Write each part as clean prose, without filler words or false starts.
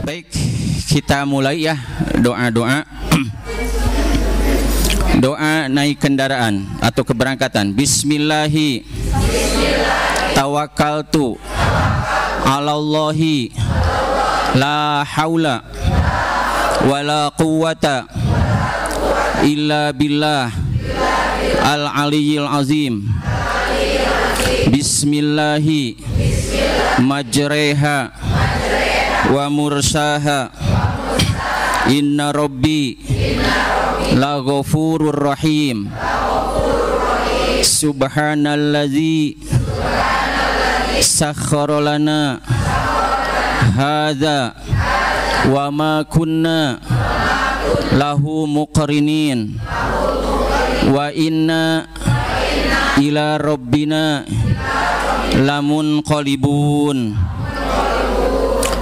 Baik, kita mulai ya doa-doa. Doa naik kendaraan atau keberangkatan. Bismillahi tawakkaltu alallahi la haula wala quwwata illa billah al-aliyyil azim. Bismillahi majreha wa mursaha inna rabbi la ghafurur rahim. Subhanallazi sakhkhara lana hadza wa ma kunna lahu muqrinin wa inna ila rabbina lamunqalibun.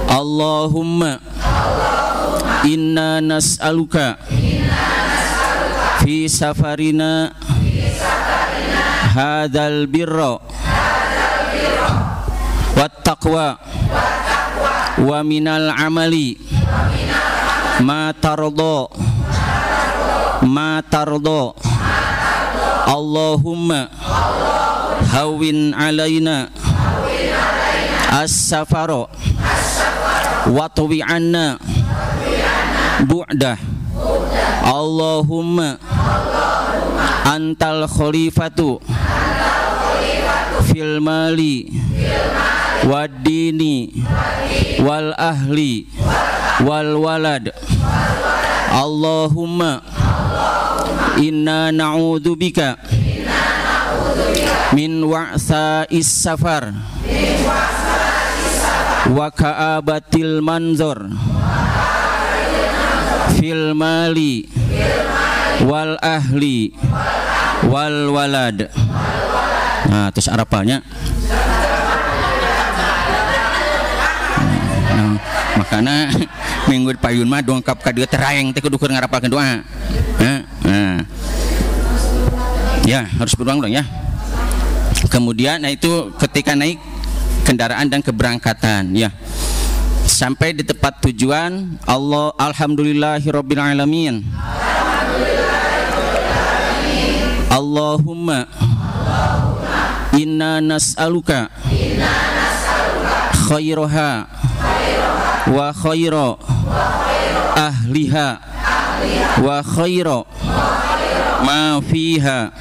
Allahumma inna nas'aluka fi safarina hadzal birra wat taqwa wa minal amali ma tarda Allahumma hawwin alaina as-safara wa tuwi anna bu'dah. Allahumma antal khalifatu fil mali wad dini wal ahli wal walad. Allahumma inna na'udzubika min wa'sa'is safar wa ka'abatil manzur fil mali wal ahli wal walad. Nah, terus arapalnya. Nah, makanya minggu payun mah dongkap ka dieu teraeng teh kudu keur ngarapalkeun doa. Nah. Ya, harus berulang-ulang ya. Kemudian nah itu ketika naik kendaraan dan keberangkatan ya. Sampai di tempat tujuan, alhamdulillahirabbil alamin. Allahumma inna nas'aluka khairaha wa khaira ahliha wa khaira ma fiha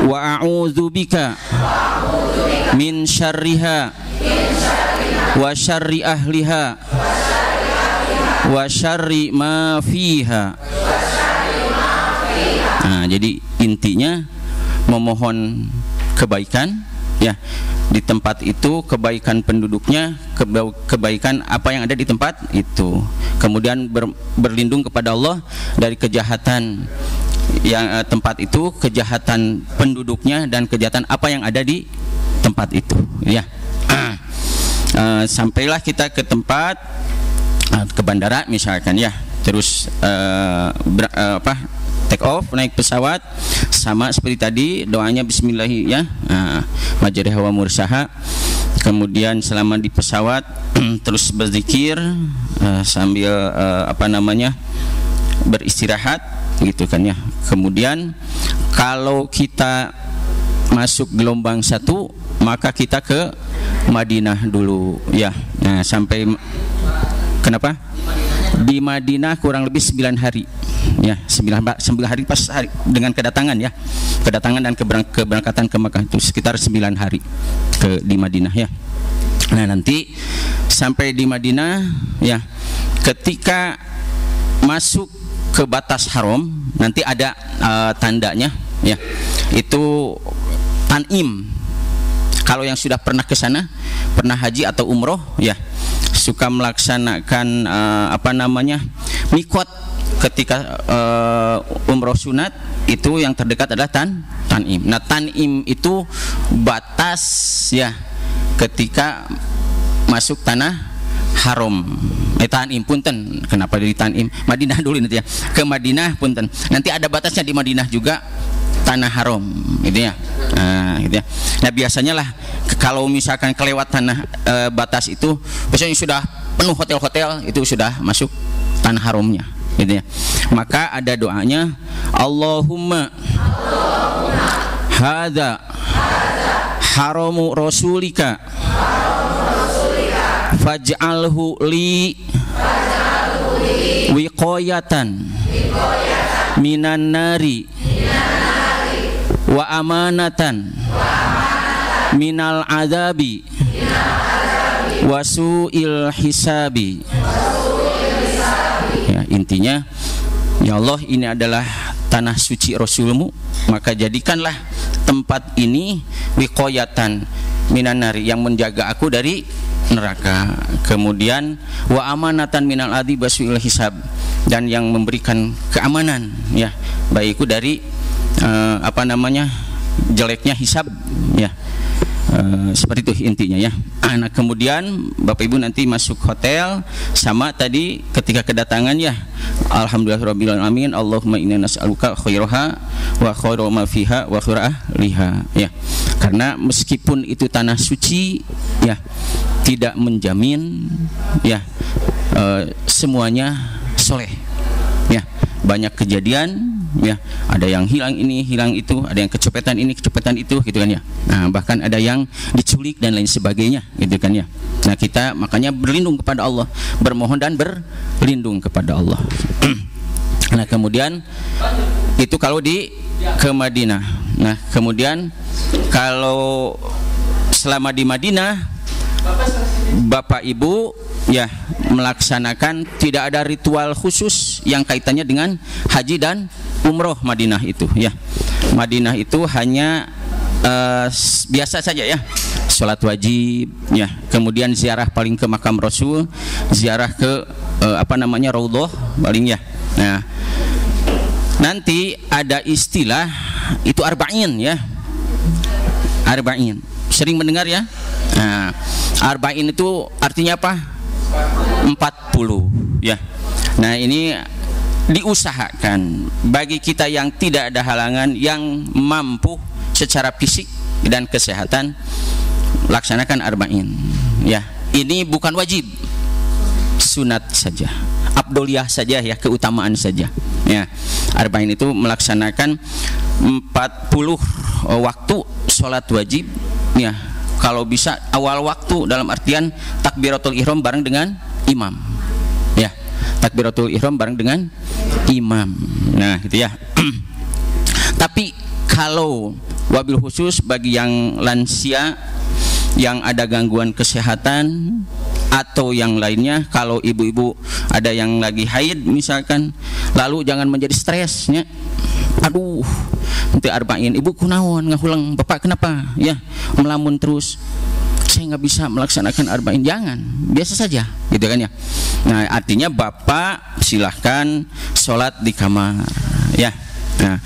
wa a'udzubika min syarriha wa syarri ahliha wa syarri ma fiha. Nah, jadi intinya memohon kebaikan ya di tempat itu, kebaikan penduduknya, kebaikan apa yang ada di tempat itu. Kemudian berlindung kepada Allah dari kejahatan yang tempat itu, kejahatan penduduknya dan kejahatan apa yang ada di tempat itu ya. Sampailah kita ke tempat ke bandara misalkan ya, terus take off, naik pesawat sama seperti tadi doanya bismillahi ya, majriha wa mursaha. Kemudian selama di pesawat terus berzikir sambil beristirahat gitu kan ya. Kemudian kalau kita masuk gelombang 1 maka kita ke Madinah dulu ya. Nah, sampai kenapa? Di Madinah kurang lebih 9 hari ya, 9 hari pas hari dengan kedatangan ya. Kedatangan dan keberangkatan ke Makkah itu sekitar 9 hari di Madinah ya. Nah, nanti sampai di Madinah ya, ketika masuk ke batas haram nanti ada tandanya ya. Itu Tan'im. Kalau yang sudah pernah ke sana, pernah haji atau umroh ya, suka melaksanakan mikot ketika umroh sunat, itu yang terdekat adalah Tan'im. Nah, Tan'im itu batas ya ketika masuk tanah haram. Tan'im punten. Kenapa dari Tan'im? Madinah dulu nanti ya. Ke Madinah punten. Nanti ada batasnya di Madinah juga tanah haram gitu ya. Gitu ya. Nah, biasanya lah kalau misalkan kelewat tanah batas itu biasanya sudah penuh hotel-hotel, itu sudah masuk tanah haramnya, gitu ya. Maka ada doanya, Allahumma hadza haramu rasulika faj'alhu li wiqayatan minan nari wa amanatan minal adabi wa su'il hisabi. Ya, intinya, ya Allah, ini adalah tanah suci Rasulmu, maka jadikanlah tempat ini wiqayatan minan nari, yang menjaga aku dari neraka. Kemudian wa amanatan minal adi basuil hisab, dan yang memberikan keamanan, ya, baikku dari jeleknya hisab, ya. Seperti itu intinya, ya. Nah, kemudian Bapak Ibu nanti masuk hotel, sama tadi ketika kedatangan, ya, alhamdulillahirabbil alamin, Allahumma inna nas'aluka khairaha wa khairu ma fiha wa khaira liha, ya. Karena meskipun itu tanah suci, ya, tidak menjamin, ya, semuanya soleh, ya. Banyak kejadian, ya, ada yang hilang ini, hilang itu, ada yang kecopetan ini, kecopetan itu, gitu kan, ya. Nah, bahkan ada yang diculik dan lain sebagainya, gitu kan, ya. Nah, kita makanya berlindung kepada Allah, bermohon dan berlindung kepada Allah. Nah, kemudian itu kalau ke Madinah. Nah, kemudian kalau selama di Madinah, Bapak Ibu, ya, melaksanakan, tidak ada ritual khusus yang kaitannya dengan haji dan umroh Madinah itu, ya. Madinah itu hanya biasa saja, ya, sholat wajib, ya, kemudian ziarah paling ke makam Rasul, ziarah ke Raudhah paling, ya. Nah, nanti ada istilah itu arba'in, ya. Arba'in, sering mendengar, ya. Nah, arba'in itu artinya apa? 40, ya. Nah, ini diusahakan bagi kita yang tidak ada halangan, yang mampu secara fisik dan kesehatan, laksanakan arba'in, ya. Ini bukan wajib, sunat saja, abdoliyah saja, ya, keutamaan saja, ya. Arba'in itu melaksanakan 40 waktu sholat wajib, ya. Kalau bisa awal waktu, dalam artian takbiratul ihram bareng dengan imam, ya. Takbiratul ihram bareng dengan imam. Nah, gitu, ya. Tapi kalau wabil khusus bagi yang lansia, yang ada gangguan kesehatan atau yang lainnya, kalau ibu-ibu ada yang lagi haid misalkan, lalu jangan menjadi stresnya. Aduh, nanti arba'in, ibu kunaon ngahulang, bapak kenapa, ya, melamun terus, saya nggak bisa melaksanakan arba'in. Jangan, biasa saja, gitu kan, ya. Nah, artinya bapak silahkan sholat di kamar, ya. Nah,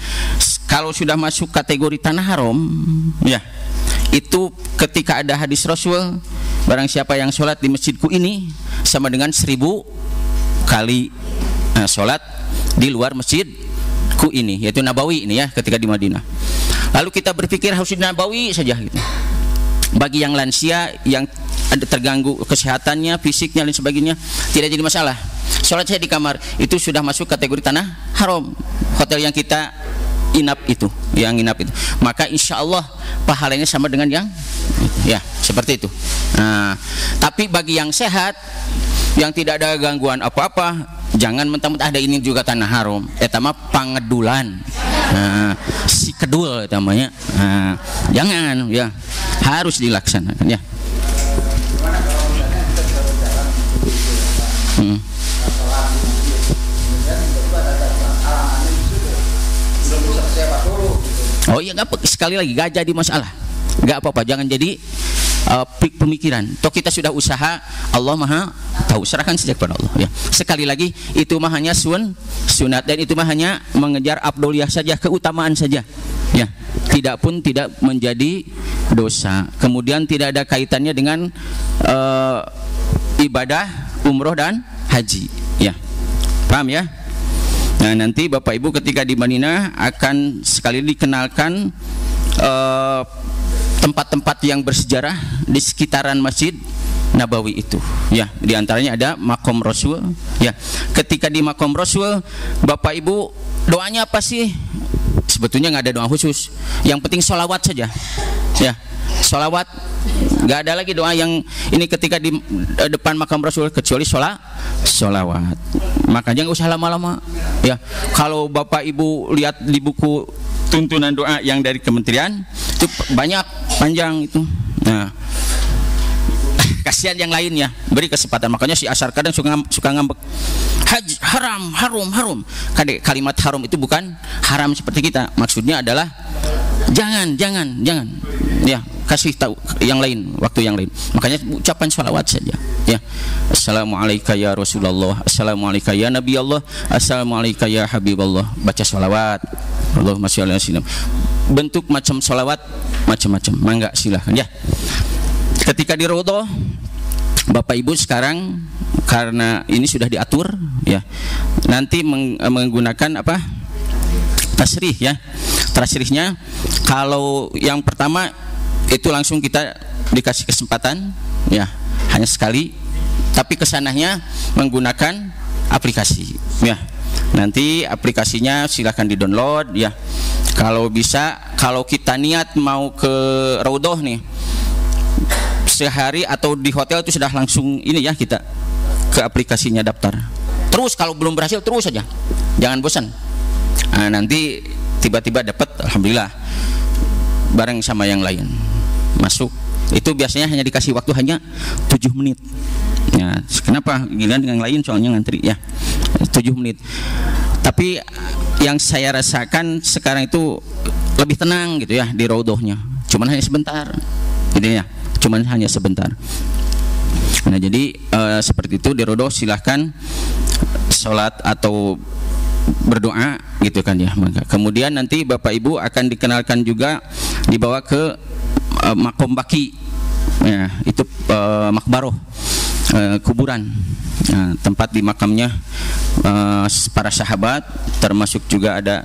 kalau sudah masuk kategori tanah haram, ya, itu ketika ada hadis Rasul, barang siapa yang sholat di masjidku ini sama dengan 1000 kali sholat di luar masjidku ini, yaitu Nabawi ini, ya, ketika di Madinah. Lalu kita berpikir harus di Nabawi saja, gitu. Bagi yang lansia, yang ada terganggu kesehatannya, fisiknya dan sebagainya, tidak jadi masalah. Sholat saya di kamar itu sudah masuk kategori tanah haram, hotel yang kita inap itu, maka insya Allah pahalanya sama dengan yang, ya, seperti itu. Nah, tapi bagi yang sehat, yang tidak ada gangguan apa-apa, jangan mentang-mentang ada ini juga tanah haram, etama pangedulan, si kedul namanya. Jangan, ya, harus dilaksanakan, ya. Oh iya, nggak, sekali lagi gak jadi masalah, nggak apa-apa, jangan jadi pemikiran. Toh kita sudah usaha, Allah Maha tahu, serahkan saja kepada Allah, ya. Sekali lagi, itu mah hanya sunat, dan itu mah hanya mengejar abdoliyah saja, keutamaan saja, ya. Tidak menjadi dosa. Kemudian tidak ada kaitannya dengan ibadah umroh dan haji, ya. Paham, ya? Nah, nanti Bapak Ibu ketika di Madinah akan sekali dikenalkan tempat-tempat yang bersejarah di sekitaran masjid Nabawi itu. Ya, di antaranya ada Maqam Rasul. Ya, ketika di Maqam Rasul, Bapak Ibu doanya apa sih? Sebetulnya nggak ada doa khusus. Yang penting sholawat saja. Ya, sholawat. Nggak ada lagi doa yang ini ketika di depan Maqam Rasul kecuali sholawat. Makanya nggak usah lama-lama. Ya, kalau Bapak Ibu lihat di buku tuntunan doa yang dari kementerian itu banyak panjang itu. Nah, kasihan yang lainnya, beri kesempatan. Makanya si Asar kadang suka ngambek. Haji haram, harum. Kalimat haram itu bukan haram seperti kita. Maksudnya adalah jangan. Ya, kasih tahu yang lain, waktu yang lain. Makanya ucapan sholawat saja. Ya, Assalamualaikum ya Rasulullah, Assalamualaikum ya Nabi Allah, Assalamualaikum ya Habiballah. Baca sholawat. Allahumma sholli ala sayyidina. Bentuk macam sholawat macam-macam. Mangga silahkan ya. Ketika di Raudhah, Bapak Ibu sekarang karena ini sudah diatur ya, nanti menggunakan apa? Tasrih ya. Tasrihnya kalau yang pertama itu langsung kita dikasih kesempatan ya, hanya sekali, tapi kesananya menggunakan aplikasi ya. Nanti aplikasinya silahkan di-download ya. Kalau bisa, kalau kita niat mau ke Raudhah nih sehari atau di hotel itu sudah langsung ini ya, kita ke aplikasinya daftar. Terus kalau belum berhasil terus saja, jangan bosan. Nah, nanti tiba-tiba dapat, alhamdulillah, bareng sama yang lain masuk. Itu biasanya hanya dikasih waktu hanya 7 menit. Ya, kenapa giliran dengan lain soalnya ngantri ya 7 menit. Tapi yang saya rasakan sekarang itu lebih tenang gitu ya di Raudhahnya. Cuman hanya sebentar. Gitu ya. Cuman hanya sebentar. Nah, jadi seperti itu di Raudhah silahkan sholat atau berdoa gitu kan ya. Kemudian nanti Bapak Ibu akan dikenalkan juga dibawa ke Maqam Baqi ya, itu makbaroh, kuburan, tempat di makamnya para sahabat, termasuk juga ada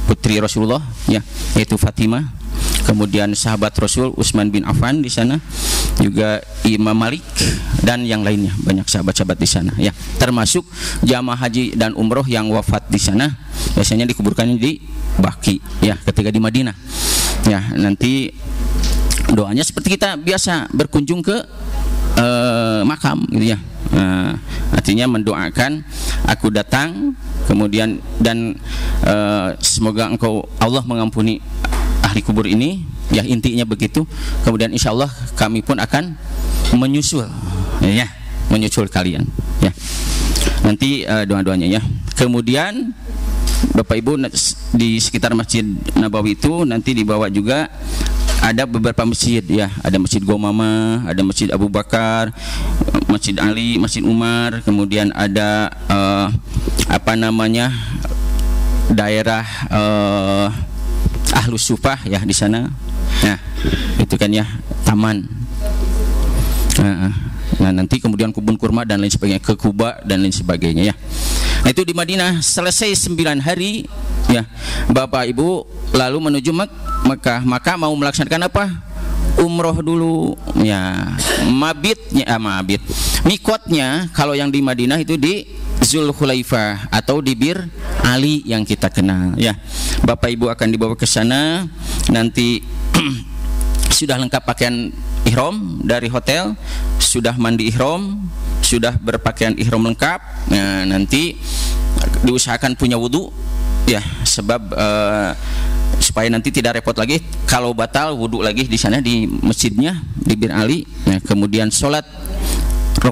putri Rasulullah ya, yaitu Fatimah. Kemudian sahabat Rasul Utsman bin Affan di sana, juga Imam Malik dan yang lainnya, banyak sahabat-sahabat di sana ya. Termasuk jamaah haji dan umroh yang wafat di sana biasanya dikuburkannya di Baqi ya, ketika di Madinah. Ya, nanti doanya seperti kita biasa berkunjung ke makam gitu ya. Artinya mendoakan aku datang, kemudian dan semoga engkau Allah mengampuni ahli kubur ini ya, intinya begitu. Kemudian insya Allah kami pun akan menyusul ya, menyusul kalian ya. Nanti doa-doanya ya. Kemudian Bapak Ibu di sekitar Masjid Nabawi itu nanti dibawa juga ada beberapa masjid ya, ada Masjid Gomama, ada Masjid Abu Bakar, Masjid Ali, Masjid Umar, kemudian ada apa namanya daerah Ahlus Sufah ya di sana. Nah, itu kan ya taman. Nah, nanti kemudian kebun kurma dan lain sebagainya, ke Kuba dan lain sebagainya ya. Nah, itu di Madinah selesai 9 hari ya. Bapak Ibu lalu menuju Mekah, maka mau melaksanakan apa? Umroh dulu ya. Mikotnya kalau yang di Madinah itu di Zulhulaifah atau di Bir Ali yang kita kenal ya. Bapak Ibu akan dibawa ke sana, nanti sudah lengkap pakaian ihram dari hotel, sudah mandi ihram, sudah berpakaian ihram lengkap. Nah, nanti diusahakan punya wudu ya, sebab supaya nanti tidak repot lagi kalau batal wudu lagi di sana di masjidnya di Bir Ali. Nah, kemudian sholat 2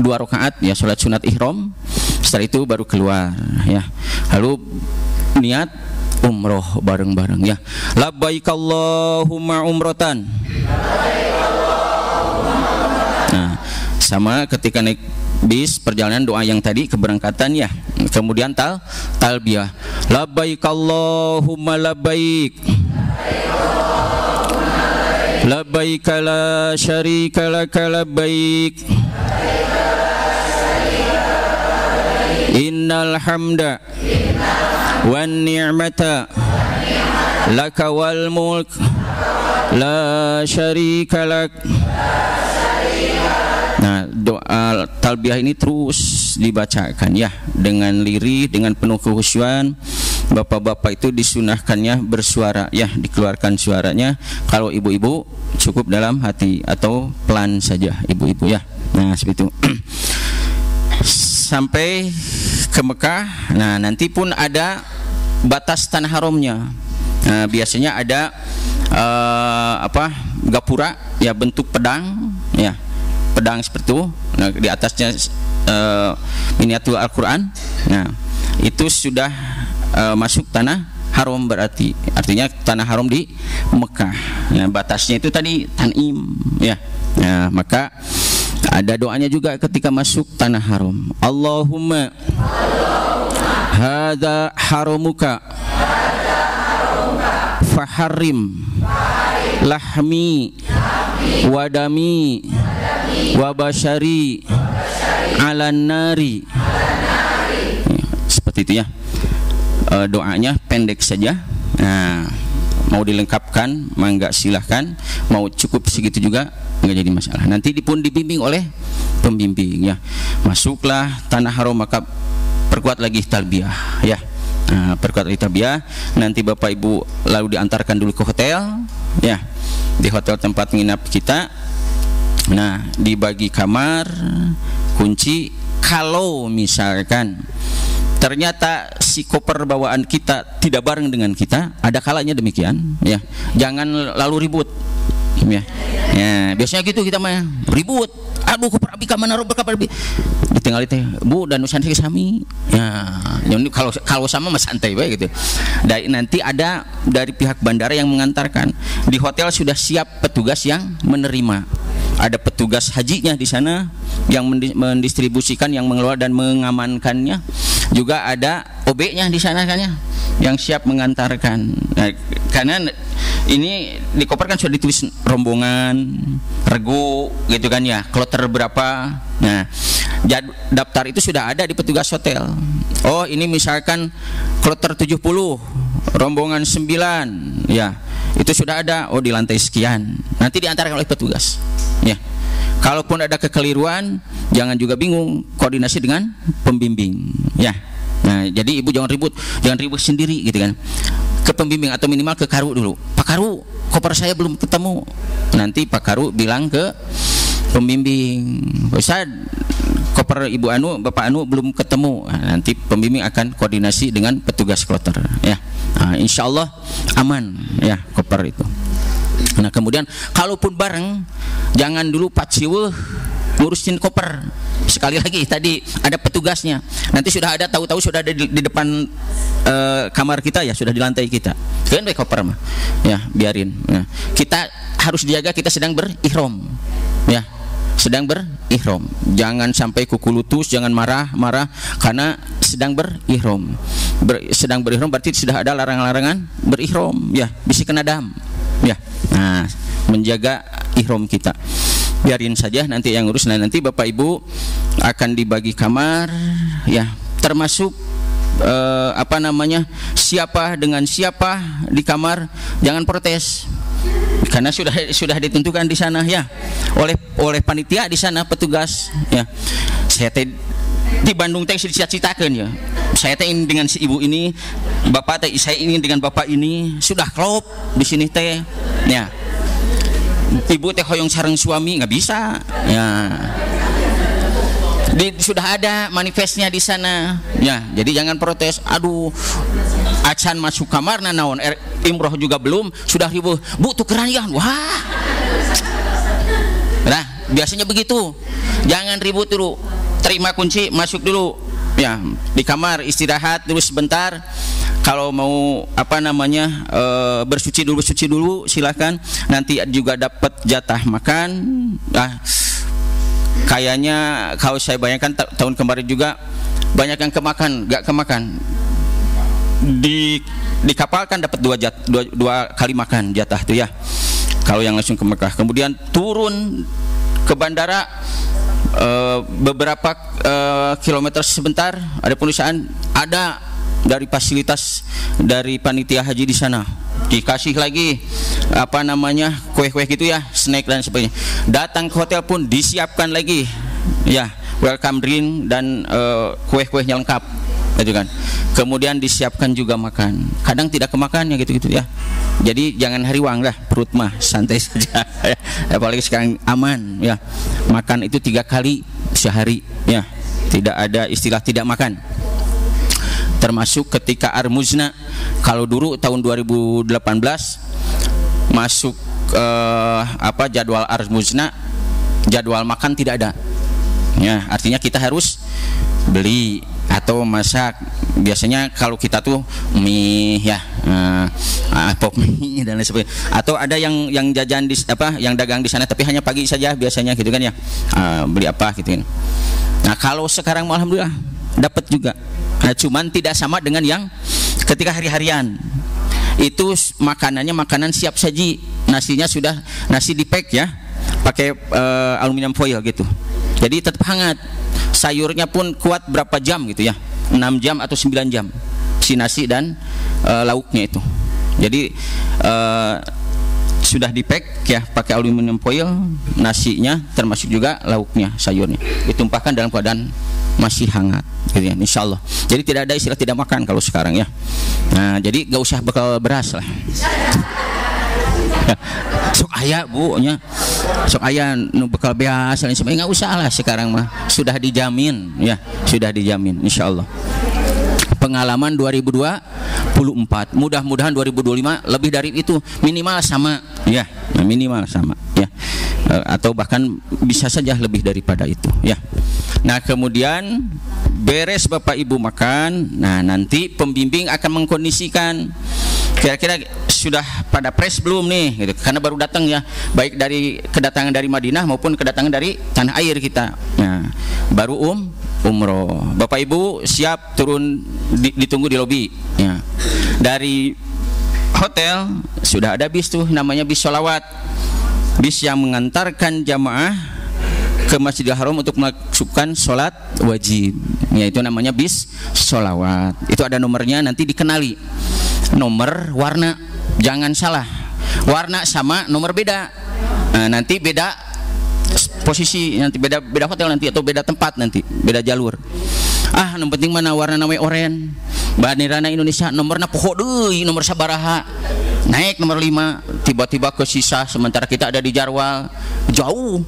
rakaat ya, sholat sunat ihram. Setelah itu baru keluar ya, lalu niat umroh bareng-bareng ya. Labbaik Allahumma umrotan. Nah, sama ketika naik bis perjalanan doa yang tadi keberangkatan ya. Kemudian talbiyah. Labbaik Allahumma labbaik. Labbaik la syarika laka labbaik. Innal hamda wan ni'mata laka wal mulk la syarika lak. Nah, doa talbiyah ini terus dibacakan ya dengan lirih, dengan penuh kekhusyuan. Bapak-bapak itu disunahkannya bersuara ya, dikeluarkan suaranya. Kalau ibu-ibu cukup dalam hati atau pelan saja ibu-ibu ya. Nah, seperti itu. Sampai ke Mekah. Nah, nanti pun ada batas tanah haramnya. Nah, biasanya ada gapura ya, bentuk pedang ya. Pedang seperti itu. Nah, di atasnya miniatur Al-Qur'an. Nah, itu sudah masuk tanah haram, berarti artinya tanah haram di Mekah. Nah, batasnya itu tadi Tan'im ya. Nah, maka ada doanya juga ketika masuk tanah haram. Allahumma hadza haramuka faharrim lahmi wadami wabashari alan nari. Seperti itu ya. Doanya pendek saja. Nah, mau dilengkapkan mangga silahkan, mau cukup segitu juga nggak jadi masalah. Nanti pun dibimbing oleh pembimbing ya. Masuklah tanah haram maka perkuat lagi talbiyah ya. Nah, perkuat lagi talbiyah. Nanti bapak ibu lalu diantarkan dulu ke hotel ya, di hotel tempat nginap kita. Nah, dibagi kamar, kunci. Kalau misalkan ternyata si koper bawaan kita tidak bareng dengan kita, ada kalanya demikian ya. Jangan lalu ribut ya. Ya, biasanya gitu kita mah ribut. Aduh, koper abi ka mana rob abi. Ditinggal teh, Bu, dan santai sami. Ya, jadi kalau sama mas santai bae gitu. Dan nanti ada dari pihak bandara yang mengantarkan. Di hotel sudah siap petugas yang menerima. Ada petugas hajinya di sana yang mendistribusikan, yang mengelola dan mengamankannya. Juga ada OB-nya di sana kan ya, yang siap mengantarkan. Nah, karena ini di koper kan sudah ditulis rombongan, regu gitu kan ya, kloter berapa. Nah, daftar itu sudah ada di petugas hotel. Oh, ini misalkan kloter 70, rombongan 9 ya. Itu sudah ada, oh di lantai sekian. Nanti diantarkan oleh petugas. Ya. Kalaupun ada kekeliruan, jangan juga bingung, koordinasi dengan pembimbing. Ya. Nah, jadi ibu jangan ribut sendiri gitu kan. Ke pembimbing atau minimal ke Karu dulu. Pak Karu, koper saya belum ketemu. Nanti Pak Karu bilang ke pembimbing, Ustaz, koper Ibu Anu, Bapak Anu belum ketemu. Nah, nanti pembimbing akan koordinasi dengan petugas kloter ya. Nah, insya Allah aman ya koper itu. Nah, kemudian kalaupun bareng, jangan dulu paciweuh ngurusin koper. Sekali lagi tadi ada petugasnya. Nanti sudah ada, tahu-tahu sudah ada di depan kamar kita ya, sudah di lantai kita. Kan baik koper mah. Ya, biarin. Nah, kita harus dijaga, kita sedang berihram. Ya. Sedang berihram. Jangan sampai kuku lutus, jangan marah-marah karena sedang berihram. Sedang berihram berarti sudah ada larangan-larangan berihram ya, bisa kena dam. Ya. Nah, menjaga ihram kita. Biarin saja nanti yang urus. Nah, nanti Bapak Ibu akan dibagi kamar ya, termasuk siapa dengan siapa di kamar, jangan protes. Karena sudah ditentukan di sana ya oleh panitia di sana, petugas ya. Saya teh di Bandung teh dicita-citakan ya. Saya teh ini dengan si ibu ini, bapak teh saya ini dengan bapak ini sudah klop di sini teh. Ya. Ibu teh hoyong sareng suami nggak bisa. Ya. Sudah ada manifestnya di sana. Ya, jadi jangan protes. Aduh, acan masuk kamar naon imroh juga belum sudah ribut. Bu tukeran ya. Wah. Nah, biasanya begitu. Jangan ribut dulu. Terima kunci, masuk dulu. Ya, di kamar istirahat dulu sebentar. Kalau mau bersuci dulu silakan. Nanti juga dapat jatah makan. Nah, kayaknya kalau saya bayangkan tahun kemarin juga banyak yang gak kemakan. Di kapal kan dapat dua kali makan jatah tuh ya. Kalau yang langsung ke Mekah, kemudian turun ke bandara beberapa kilometer sebentar ada perusahaan, ada dari fasilitas dari panitia haji di sana. dikasih lagi apa namanya kue-kue gitu ya, snack dan sebagainya. Datang ke hotel pun disiapkan lagi ya welcome drink dan kue-kuenya lengkap, gitu kan. Kemudian disiapkan juga makan. Kadang tidak kemakan ya gitu-gitu ya. Jadi jangan hariwang lah, perut mah santai saja. Apalagi sekarang aman ya. Makan itu 3 kali sehari ya. Tidak ada istilah tidak makan. Termasuk ketika Armuzna. Kalau dulu tahun 2018 masuk jadwal Armuzna, jadwal makan tidak ada. Ya, artinya kita harus beli atau masak. Biasanya kalau kita tuh mie ya, pop mie dan lain sebagainya. Atau ada yang jajan di yang dagang di sana tapi hanya pagi saja biasanya gitu kan ya. Beli apa gitu kan. Nah, kalau sekarang alhamdulillah dapat juga. Nah, cuman tidak sama dengan yang ketika hari-harian. Itu makanannya makanan siap saji. Nasinya sudah nasi di-pack ya. Pakai aluminium foil gitu. Jadi tetap hangat. Sayurnya pun kuat berapa jam gitu ya, 6 jam atau 9 jam si nasi dan lauknya itu. Jadi sudah di-pack ya pakai aluminium foil, nasinya termasuk juga lauknya, sayurnya ditumpahkan dalam keadaan masih hangat gitu ya, insyaallah. Jadi tidak ada istilah tidak makan kalau sekarang ya. Nah, jadi gak usah bekal beras lah. Sok aya bu nya, sok aya nu bekal beas dan sebagainya, nggak usah lah sekarang mah, sudah dijamin ya, sudah dijamin insyaallah. Pengalaman 2024, mudah-mudahan 2025 lebih dari itu, minimal sama ya, minimal sama ya, atau bahkan bisa saja lebih daripada itu ya. Nah, kemudian beres Bapak Ibu makan, nah nanti pembimbing akan mengkondisikan kira-kira sudah pada pres belum nih gitu. Karena baru datang ya, baik dari kedatangan dari Madinah maupun kedatangan dari tanah air kita. Nah, baru umroh. Bapak Ibu siap turun ditunggu di lobi ya. Dari hotel sudah ada bis tuh namanya bis sholawat, bis yang mengantarkan jamaah ke Masjidil Haram untuk melakukan sholat wajib, yaitu namanya bis sholawat. Itu ada nomornya, nanti dikenali nomor warna, jangan salah, warna sama nomor beda. Nah, nanti beda posisi, nanti beda hotel nanti, atau beda tempat nanti, beda jalur. Yang penting mana warna namanya oren, bandirana Indonesia, nomorna poho deui, nomor sabaraha, naik nomor 5, tiba-tiba ke sisa, sementara kita ada di Jarwal, jauh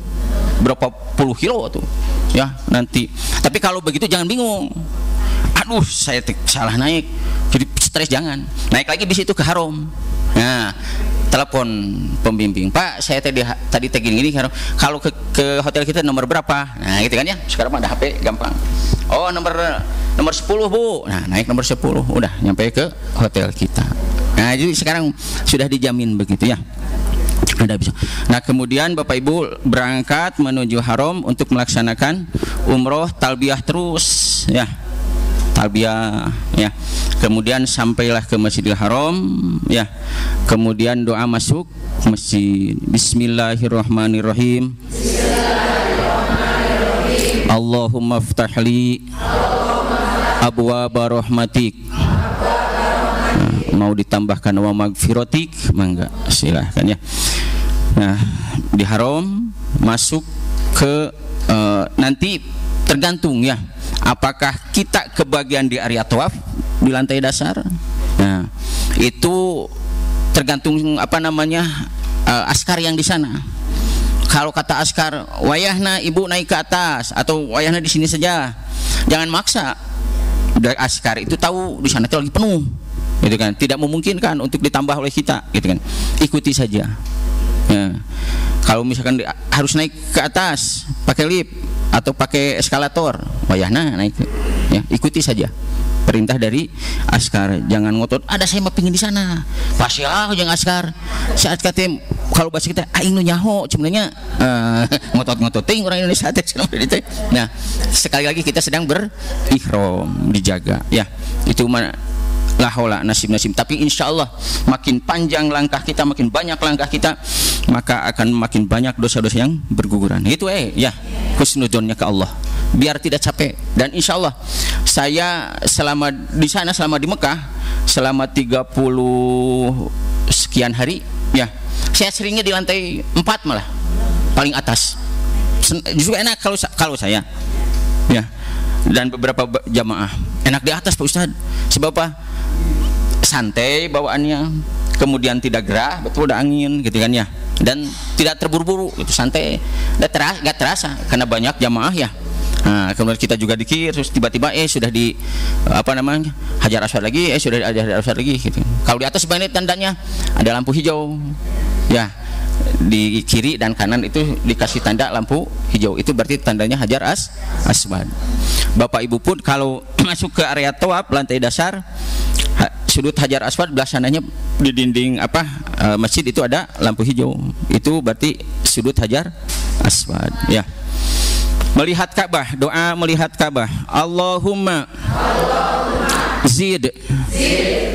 berapa puluh kilo tuh ya nanti. Tapi kalau begitu jangan bingung, aduh saya salah naik, jadi stres, jangan naik lagi bis itu ke Haram. Nah, telepon pembimbing, Pak saya tadi gini kalau ke hotel kita nomor berapa, nah gitu kan ya. Sekarang ada HP gampang, oh nomor 10 bu, nah naik nomor 10, udah nyampe ke hotel kita. Nah, jadi sekarang sudah dijamin begitu ya. Ada bisa. Nah, kemudian Bapak Ibu berangkat menuju Haram untuk melaksanakan umroh, talbiyah terus ya, talbiyah ya. Kemudian sampailah ke Masjidil Haram ya. Kemudian doa masuk masjid. Bismillahirrahmanirrahim. Allahumma ftahli abwaaba rahmatik. Mau ditambahkan wa magfiratik, mangga silahkan ya. Nah, di Haram masuk ke nanti tergantung ya, apakah kita kebagian di area tawaf di lantai dasar. Nah, itu tergantung askar yang di sana. Kalau kata askar, wayahna ibu naik ke atas atau wayahna di sini saja, jangan maksa. Dari askar itu tahu di sana itu lagi penuh, gitu kan, tidak memungkinkan untuk ditambah oleh kita, gitu kan, ikuti saja ya. Kalau misalkan harus naik ke atas pakai lift atau pakai eskalator, wayahna naik ya, ikuti saja perintah dari askar. Jangan ngotot, ada saya mau pingin di sana pasilah jangan askar saat kata kalau bahasa kita aing nu nyaho sebenarnya ngotot-ngotot ting orang Indonesia teh. Nah, sekali lagi kita sedang berihram, dijaga ya. Itu mana la haula nasib-nasib. Tapi insya Allah makin panjang langkah kita, makin banyak langkah kita, maka akan makin banyak dosa-dosa yang berguguran. Itu ya husnudzonnya ke Allah, biar tidak capek. Dan insya Allah saya selama di sana, selama di Mekah, selama 30 sekian hari ya. Saya seringnya di lantai 4 malah paling atas. Justru enak kalau saya ya, dan beberapa jamaah enak di atas Pak Ustadz. Sebab apa? Santai bawaannya, kemudian tidak gerah, betul ada angin gitu kan ya, dan tidak terburu-buru, itu santai, gak terasa karena banyak jamaah ya. Nah, kemudian kita juga dikir, terus tiba-tiba sudah di Hajar Aswad lagi, sudah di Hajar Aswad lagi gitu. Kalau di atas sebenarnya tandanya ada lampu hijau ya, di kiri dan kanan itu dikasih tanda lampu hijau, itu berarti tandanya Hajar Aswad. Bapak Ibu pun kalau masuk ke area tawaf lantai dasar, sudut Hajar Aswad belah sananya di dinding masjid itu ada lampu hijau, itu berarti sudut Hajar Aswad ya. Melihat Ka'bah, doa melihat Ka'bah. Allahumma zid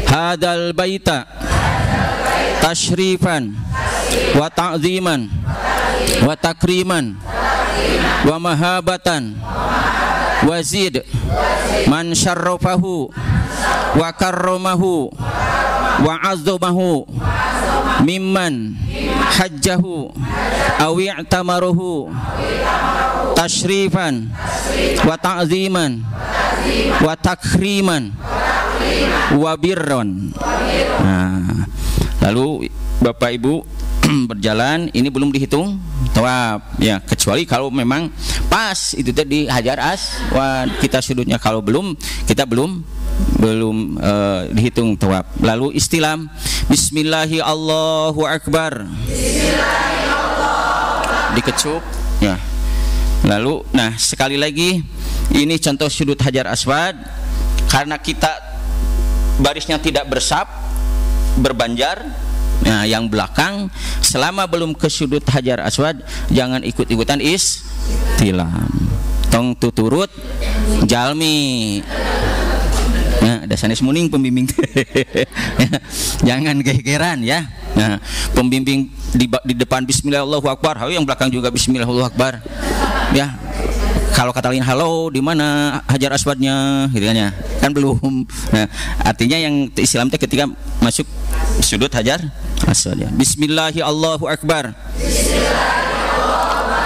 hadal baita tashrifan wa ta'ziman wa takriman wa mahabatan wa zid man syarrafahu wa karramahu wa azzumahu mimman hajjahu aw i'tamaruhu tashrifan wa ta'ziman wa takriman wa birron. Nah, lalu Bapak Ibu berjalan, ini belum dihitung tawaf ya, kecuali kalau memang pas itu tadi Hajar Aswad kita sudutnya. Kalau belum, kita belum dihitung tawaf. Lalu istilam Bismillahi Allahu Akbar, dikecup ya. Lalu sekali lagi ini contoh sudut Hajar Aswad, karena kita barisnya tidak berbanjar. Nah, yang belakang selama belum ke sudut Hajar Aswad jangan ikut-ikutan istilam. Tong tuturut jalmi. Nah, dasarnya semuning pembimbing. Jangan gegeran ya. Nah, pembimbing di depan Bismillah Allahu Akbar, yang belakang juga Bismillah Allahu Akbar. Ya. Kalau kata lain halo, di mana Hajar Aswadnya gitu kan belum. Nah, artinya yang Islam teh ketika masuk sudut Hajar Aswad ya. Bismillahi Allahu Akbar.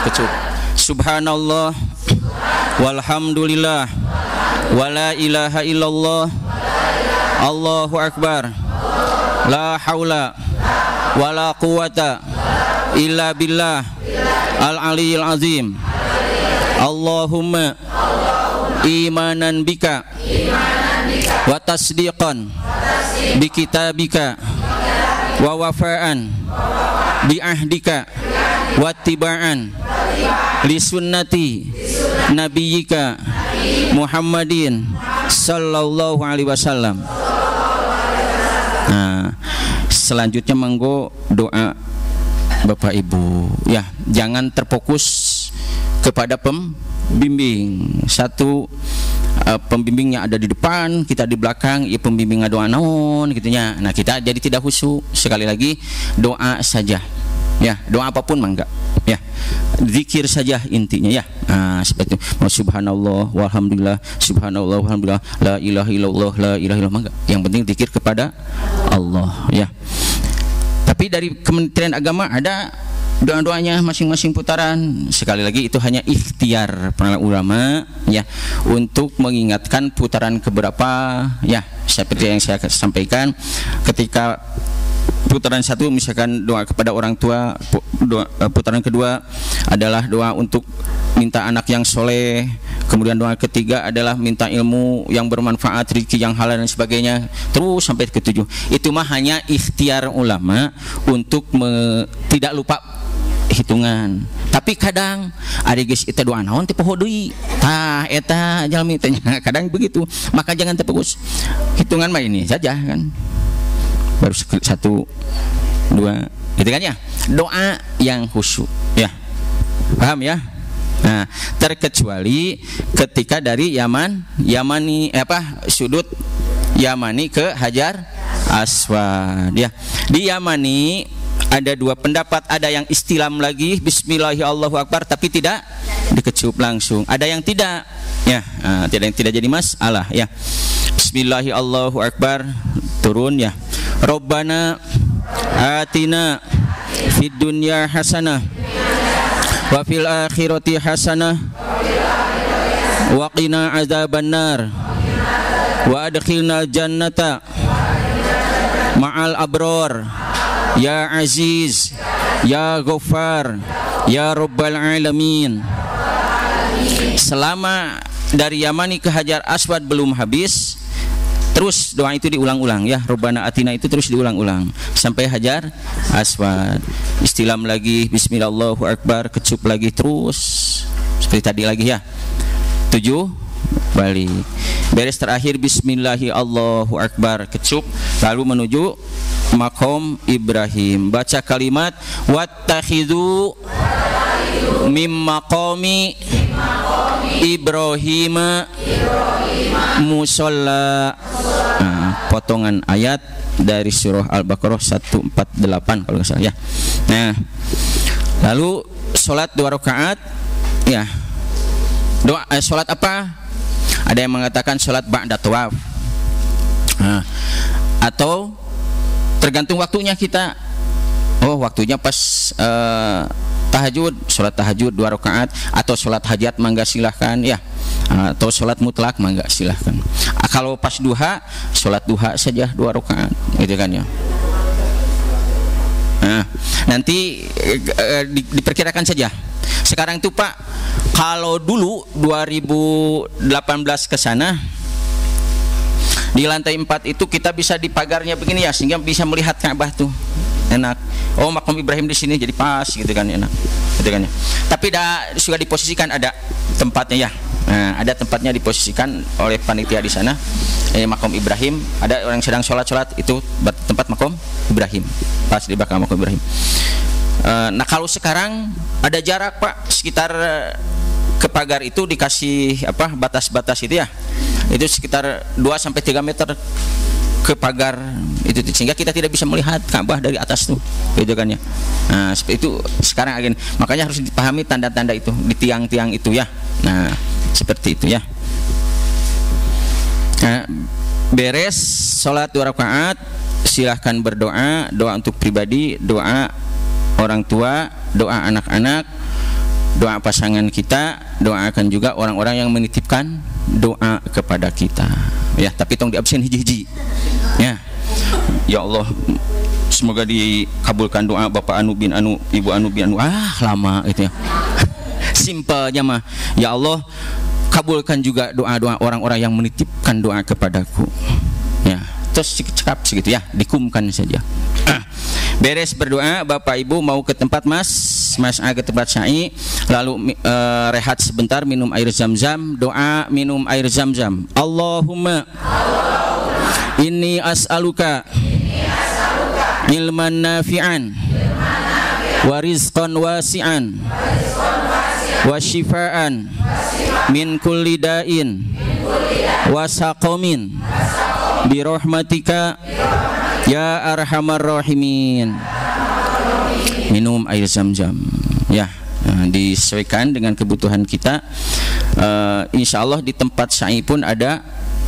Kecup. Subhanallah walhamdulillah wala ilaha illallah Allahu Akbar la haula wala quwata illa billah al-aliyyil azim. Allahumma imanan bika wa tasdiqan bi kitabika wa wafa'an bi ahdika wa tiba'an li sunnati nabiyyika Muhammadin sallallahu alaihi wasallam. Nah, selanjutnya monggo doa Bapak Ibu ya, jangan terfokus kepada pembimbing. Satu, pembimbingnya ada di depan, kita di belakang, ya pembimbingnya doa naon gitunya. Nah, kita jadi tidak khusyuk. Sekali lagi doa saja. Ya, doa apapun mangga. Ya. Zikir saja intinya ya. Nah, seperti itu. Subhanallah walhamdulillah, subhanallah walhamdulillah, la ilaha illallah, la ilaha illallah mangga. Yang penting zikir kepada Allah ya. Tapi dari Kementerian Agama ada doa-doanya masing-masing putaran. Sekali lagi itu hanya ikhtiar para ulama ya, untuk mengingatkan putaran keberapa ya, seperti yang saya sampaikan. Ketika putaran satu misalkan doa kepada orang tua, putaran kedua adalah doa untuk minta anak yang soleh, kemudian doa ketiga adalah minta ilmu yang bermanfaat, rezeki yang halal dan sebagainya, terus sampai ketujuh. Itu mah hanya ikhtiar ulama untuk tidak lupa hitungan. Tapi kadang ada guys itu doa naon teh poho deui tah eta jalmi teh, kadang begitu. Maka jangan terfokus hitungan mah ini saja kan, baru 1 2 gitu kan ya. Doa yang khusyuk ya, paham ya. Nah, terkecuali ketika dari Yamani sudut Yamani ke Hajar Aswad ya. Di Yamani ada dua pendapat, ada yang istilam lagi Bismillahirrahmanirrahim tapi tidak dikecup langsung, ada yang tidak ya. Tidak yang tidak jadi masalah ya. Bismillahirrahmanirrahim turun ya. Rabbana atina fid dunya hasanah wa fil akhirati hasanah wa qina adzabannar wa adkhilna jannata ma'al abror ya aziz ya ghaffar ya rabbal alamin. Selama dari Yamani ke Hajar Aswad belum habis, terus doa itu diulang-ulang ya, Rabbana atina itu terus diulang-ulang sampai Hajar Aswad. Istilam lagi bismillah Allahu akbar, kecup lagi terus seperti tadi lagi ya. 7 balik. Beres terakhir bismillahi Allahu akbar, kecup lalu menuju makom Ibrahim. Baca kalimat wattakhidhu mim maqami Ibrahim musalla. Potongan ayat dari surah Al-Baqarah 148 kalau nggak salah ya. Nah, lalu sholat 2 rakaat ya. Doa sholat apa? Ada yang mengatakan sholat ba'da tawaf, atau tergantung waktunya kita. Oh, waktunya pas tahajud, sholat tahajud 2 rakaat, atau sholat hajat mangga silahkan ya, atau sholat mutlak mangga silahkan. Kalau pas duha, sholat duha saja 2 rakaat gitu kan ya. Nanti diperkirakan saja. Sekarang itu Pak, kalau dulu 2018 ke sana di lantai 4 itu kita bisa di pagarnya begini ya, sehingga bisa melihat Ka'bah tuh. Enak. Oh, makam Ibrahim di sini jadi pas gitu kan, enak. Gitu kan ya. Tapi sudah diposisikan ada tempatnya ya. Nah, ada tempatnya diposisikan oleh panitia di sana. Makam Ibrahim, ada orang sedang sholat itu tempat makam Ibrahim. Pas di belakang makam Ibrahim. Nah, kalau sekarang ada jarak Pak, sekitar ke pagar itu dikasih apa, batas-batas itu ya. Itu sekitar 2-3 meter ke pagar itu, sehingga kita tidak bisa melihat Ka'bah dari atas tuh, gitu kan ya. Nah, seperti itu sekarang agen, makanya harus dipahami tanda-tanda itu di tiang-tiang itu ya. Nah, seperti itu ya. Nah, beres sholat 2 rakaat, silahkan berdoa, doa untuk pribadi, doa orang tua, doa anak-anak, doa pasangan kita, doakan juga orang-orang yang menitipkan doa kepada kita ya. Tapi tong diabsen hiji-hiji ya. Ya Allah, semoga dikabulkan doa Bapak anu bin anu, Ibu anu bin anu. Lama itu ya. Simpelnya mah, ya Allah kabulkan juga doa-doa orang-orang yang menitipkan doa kepadaku ya. Terus cekap segitu ya, dikumkan saja. Beres berdoa, Bapak Ibu mau ke tempat Mas A ke tempat Syai, lalu rehat sebentar, minum air zam-zam, doa minum air zam-zam. Allahumma inni as'aluka ilman nafi'an wa rizqan wasi'an wa shifaan min kulli da'in wa saqamin bi rahmatika ya arhamar rahimin. Minum air zam-zam ya, disesuaikan dengan kebutuhan kita. Insya Allah di tempat Syai pun ada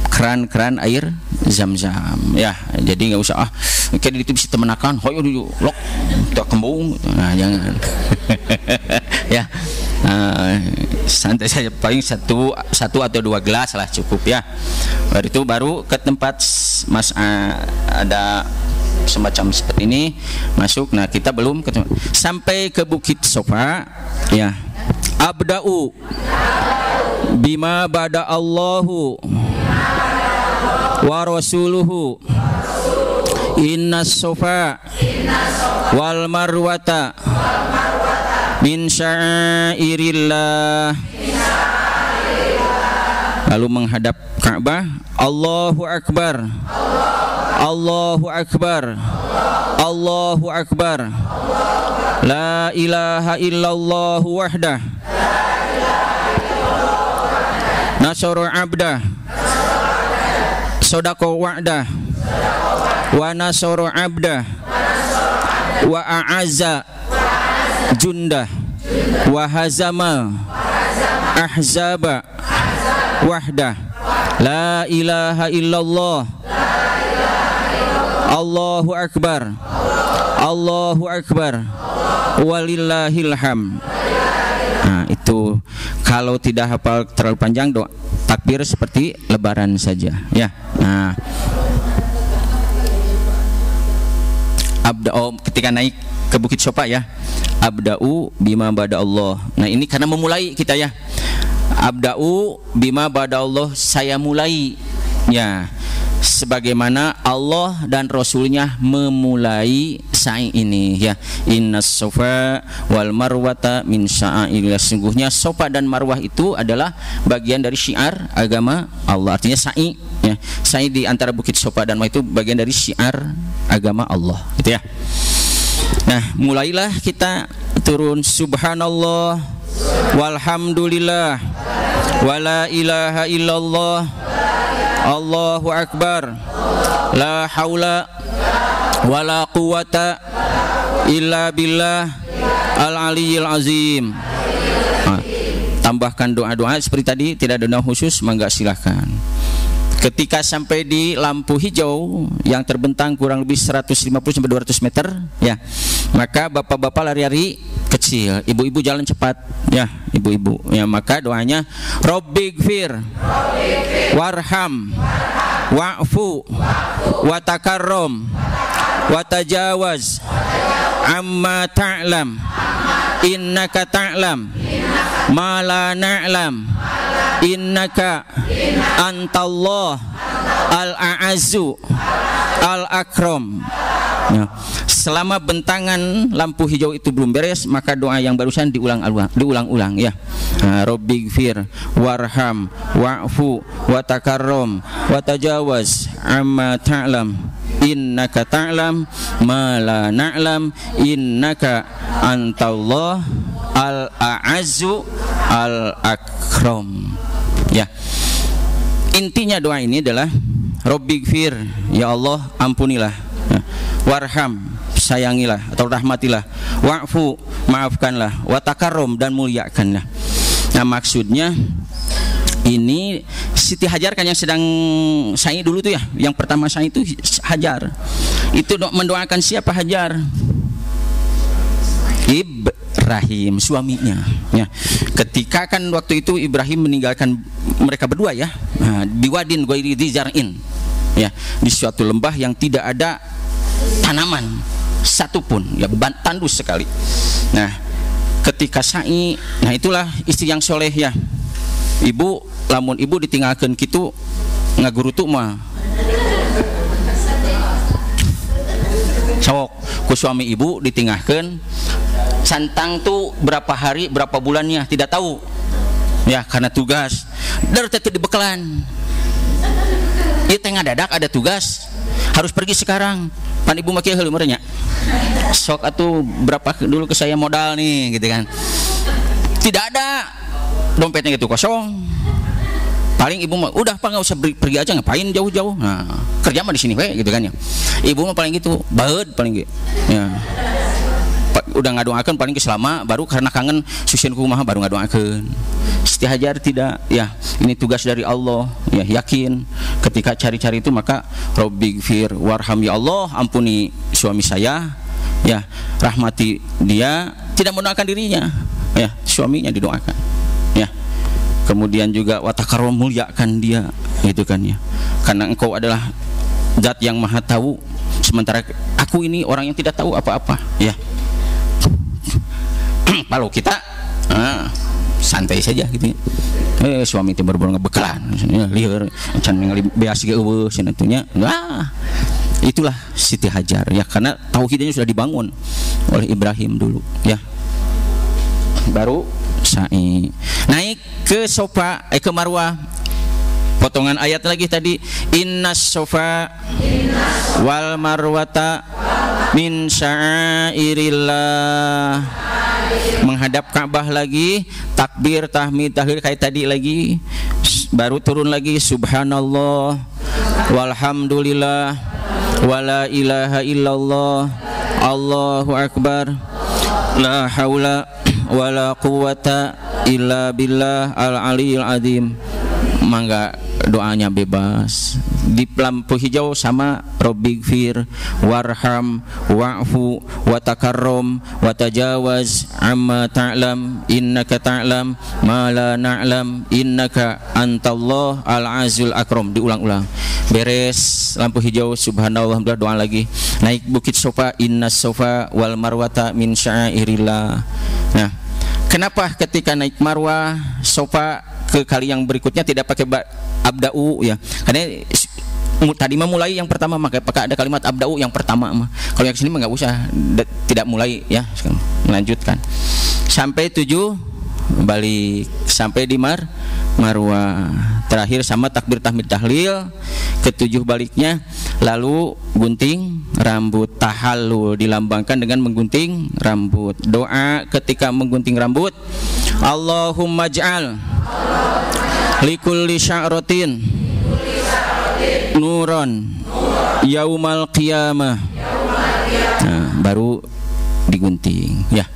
keran-keran air zam-zam ya, jadi nggak usah kayak itu bisa temenakan hoyo dulu lok tak kembung, nah jangan. Ya, santai saja, paling satu atau 2 gelas lah cukup ya. Baru itu baru ke tempat Mas ada semacam seperti ini masuk. Nah, kita belum ketemu sampai ke Bukit Sofa ya. Abda'u bima bada Allahu wa rasuluhu innas sofa wal marwata min syairillah. Lalu menghadap Ka'bah, Allahu Akbar, Allahu Akbar, Allahu Akbar, la ilaha illallah wahdah, nasara abdah, sodako wa'dah, wa nasara abdah, wa a'azza jundah, wa hazama ahzaba wahdah, la ilaha illallah Allahu akbar. Allahu akbar. Walillahil hamd. Nah, itu kalau tidak hafal terlalu panjang doa takbir seperti lebaran saja ya. Nah, ketika naik ke Bukit Sofa ya, abda'u bima bada Allah. Nah, ini karena memulai kita ya. Abda'u bima bada Allah, saya mulai ya sebagaimana Allah dan Rasulnya memulai sa'i ini ya. Innas sofa wal marwata min sya'airillah. Sungguhnya sofa dan marwah itu adalah bagian dari syiar agama Allah. Artinya sa'i ya. Sa'i di antara Bukit Sofa dan Marwah itu bagian dari syiar agama Allah gitu ya. Nah, mulailah kita turun subhanallah walhamdulillah wala ilaha illallah Allahu akbar la haula wala quwata illa billah al-aliyyil azim. Nah, tambahkan doa-doa seperti tadi, tidak ada doa khusus, mangga silahkan. Ketika sampai di lampu hijau yang terbentang kurang lebih 150 sampai 200 meter ya, maka bapak-bapak lari-lari kecil, ibu-ibu jalan cepat ya, ibu-ibu ya, maka doanya Rabbighfir warham wa'fu watakarrom watajawaz amma ta'lam innaka ta'lam ma la na'lam innaka antallah al-a'azzu al-akram ya. Selama bentangan lampu hijau itu belum beres, maka doa yang barusan diulang-ulang ya. Rabbighfir warham wa'fu watakarrom watajawaz amma ta'lam innaka ta'lam ma la na'lam innaka antallah al-a'azzu al-akram ya. Intinya doa ini adalah Rabbighfir, ya Allah ampunilah ya. Warham, sayangilah atau rahmatilah. Wa'fu, maafkanlah. Watakarrom, dan muliakanlah. Nah, maksudnya ini Siti Hajar kan yang sedang sa'i dulu tuh ya. Yang pertama sa'i itu Hajar. Itu mendoakan siapa Hajar? Ibrahim, suaminya ya. Ketika kan waktu itu Ibrahim meninggalkan mereka berdua ya, nah, di wadin ghairi dzi zar'in ya, di suatu lembah yang tidak ada tanaman satupun ya, tandus sekali. Nah, ketika sa'i, nah itulah istri yang soleh ya. Ibu, lamun ibu ditinggalkan kitu ngagurutu mah sok ku suami ibu ditinggalkan santang tuh berapa hari berapa bulannya tidak tahu ya, karena tugas dari tadi dibekalan ieu teh ngadadak ada tugas harus pergi sekarang, pan ibu make heuleuh merenya sok atuh berapa dulu ke saya modal nih gitu kan, tidak ada, dompetnya gitu kosong. Paling ibu mah udah apa nggak usah pergi aja, ngapain jauh-jauh, nah kerja mah di sini we gitu kan ya. Ibu mah paling gitu baheud paling gitu ya, udah ngadoakeun paling selama baru karena kangen susieun kumaha baru ngadoakeun. Siti Hajar tidak ya, ini tugas dari Allah ya, yakin ketika cari-cari itu maka Rabbighfir warham, ya Allah ampuni suami saya ya, rahmati dia, tidak mendoakan dirinya ya, suaminya didoakan ya. Kemudian juga watakarrom, muliakan dia gitu kan ya, karena engkau adalah zat yang maha tahu sementara aku ini orang yang tidak tahu apa-apa ya. Kalau kita santai saja gitu ya. Suami itu baru ngebekalan lieur can ningali beas ge eueuh cenah. Wah, itulah Siti Hajar ya, karena tauhidnya sudah dibangun oleh Ibrahim dulu ya. Baru sa'i naik ke sofa ke marwah, potongan ayat lagi tadi, innas sofa wal marwata min sya'airillah, menghadap Ka'bah lagi, takbir tahmid tahlil kayak tadi lagi, baru turun lagi subhanallah walhamdulillah wala ilaha illallah Allahu akbar la haula wala quwata illa billah al-aliyyil azim. mangga doanya bebas. Di lampu hijau sama Robbighfir warham wa'fu watakarrom watajawaz amma ta'lam innaka ta'lam ma la na'lam innaka antallah al-azul akram. Diulang-ulang. Beres lampu hijau subhanallah, doa lagi. Naik bukit Sofa, innas sofa wal marwata min sya'airillah. Nah, kenapa ketika naik Marwah, Sofa ke kali yang berikutnya tidak pakai abda'u ya? Karena tadi mah mulai yang pertama, maka ada kalimat abda'u yang pertama mah. Kalau yang sini mah nggak usah, tidak mulai ya. Sekarang melanjutkan sampai 7 balik sampai di Marwah. Terakhir sama takbir tahmid tahlil, ke-7 baliknya, lalu gunting rambut. Tahallul dilambangkan dengan menggunting rambut. Doa ketika menggunting rambut, Allahumma ja'al likulli sya'ratin nuron yaumal qiyamah. Nah, baru digunting ya,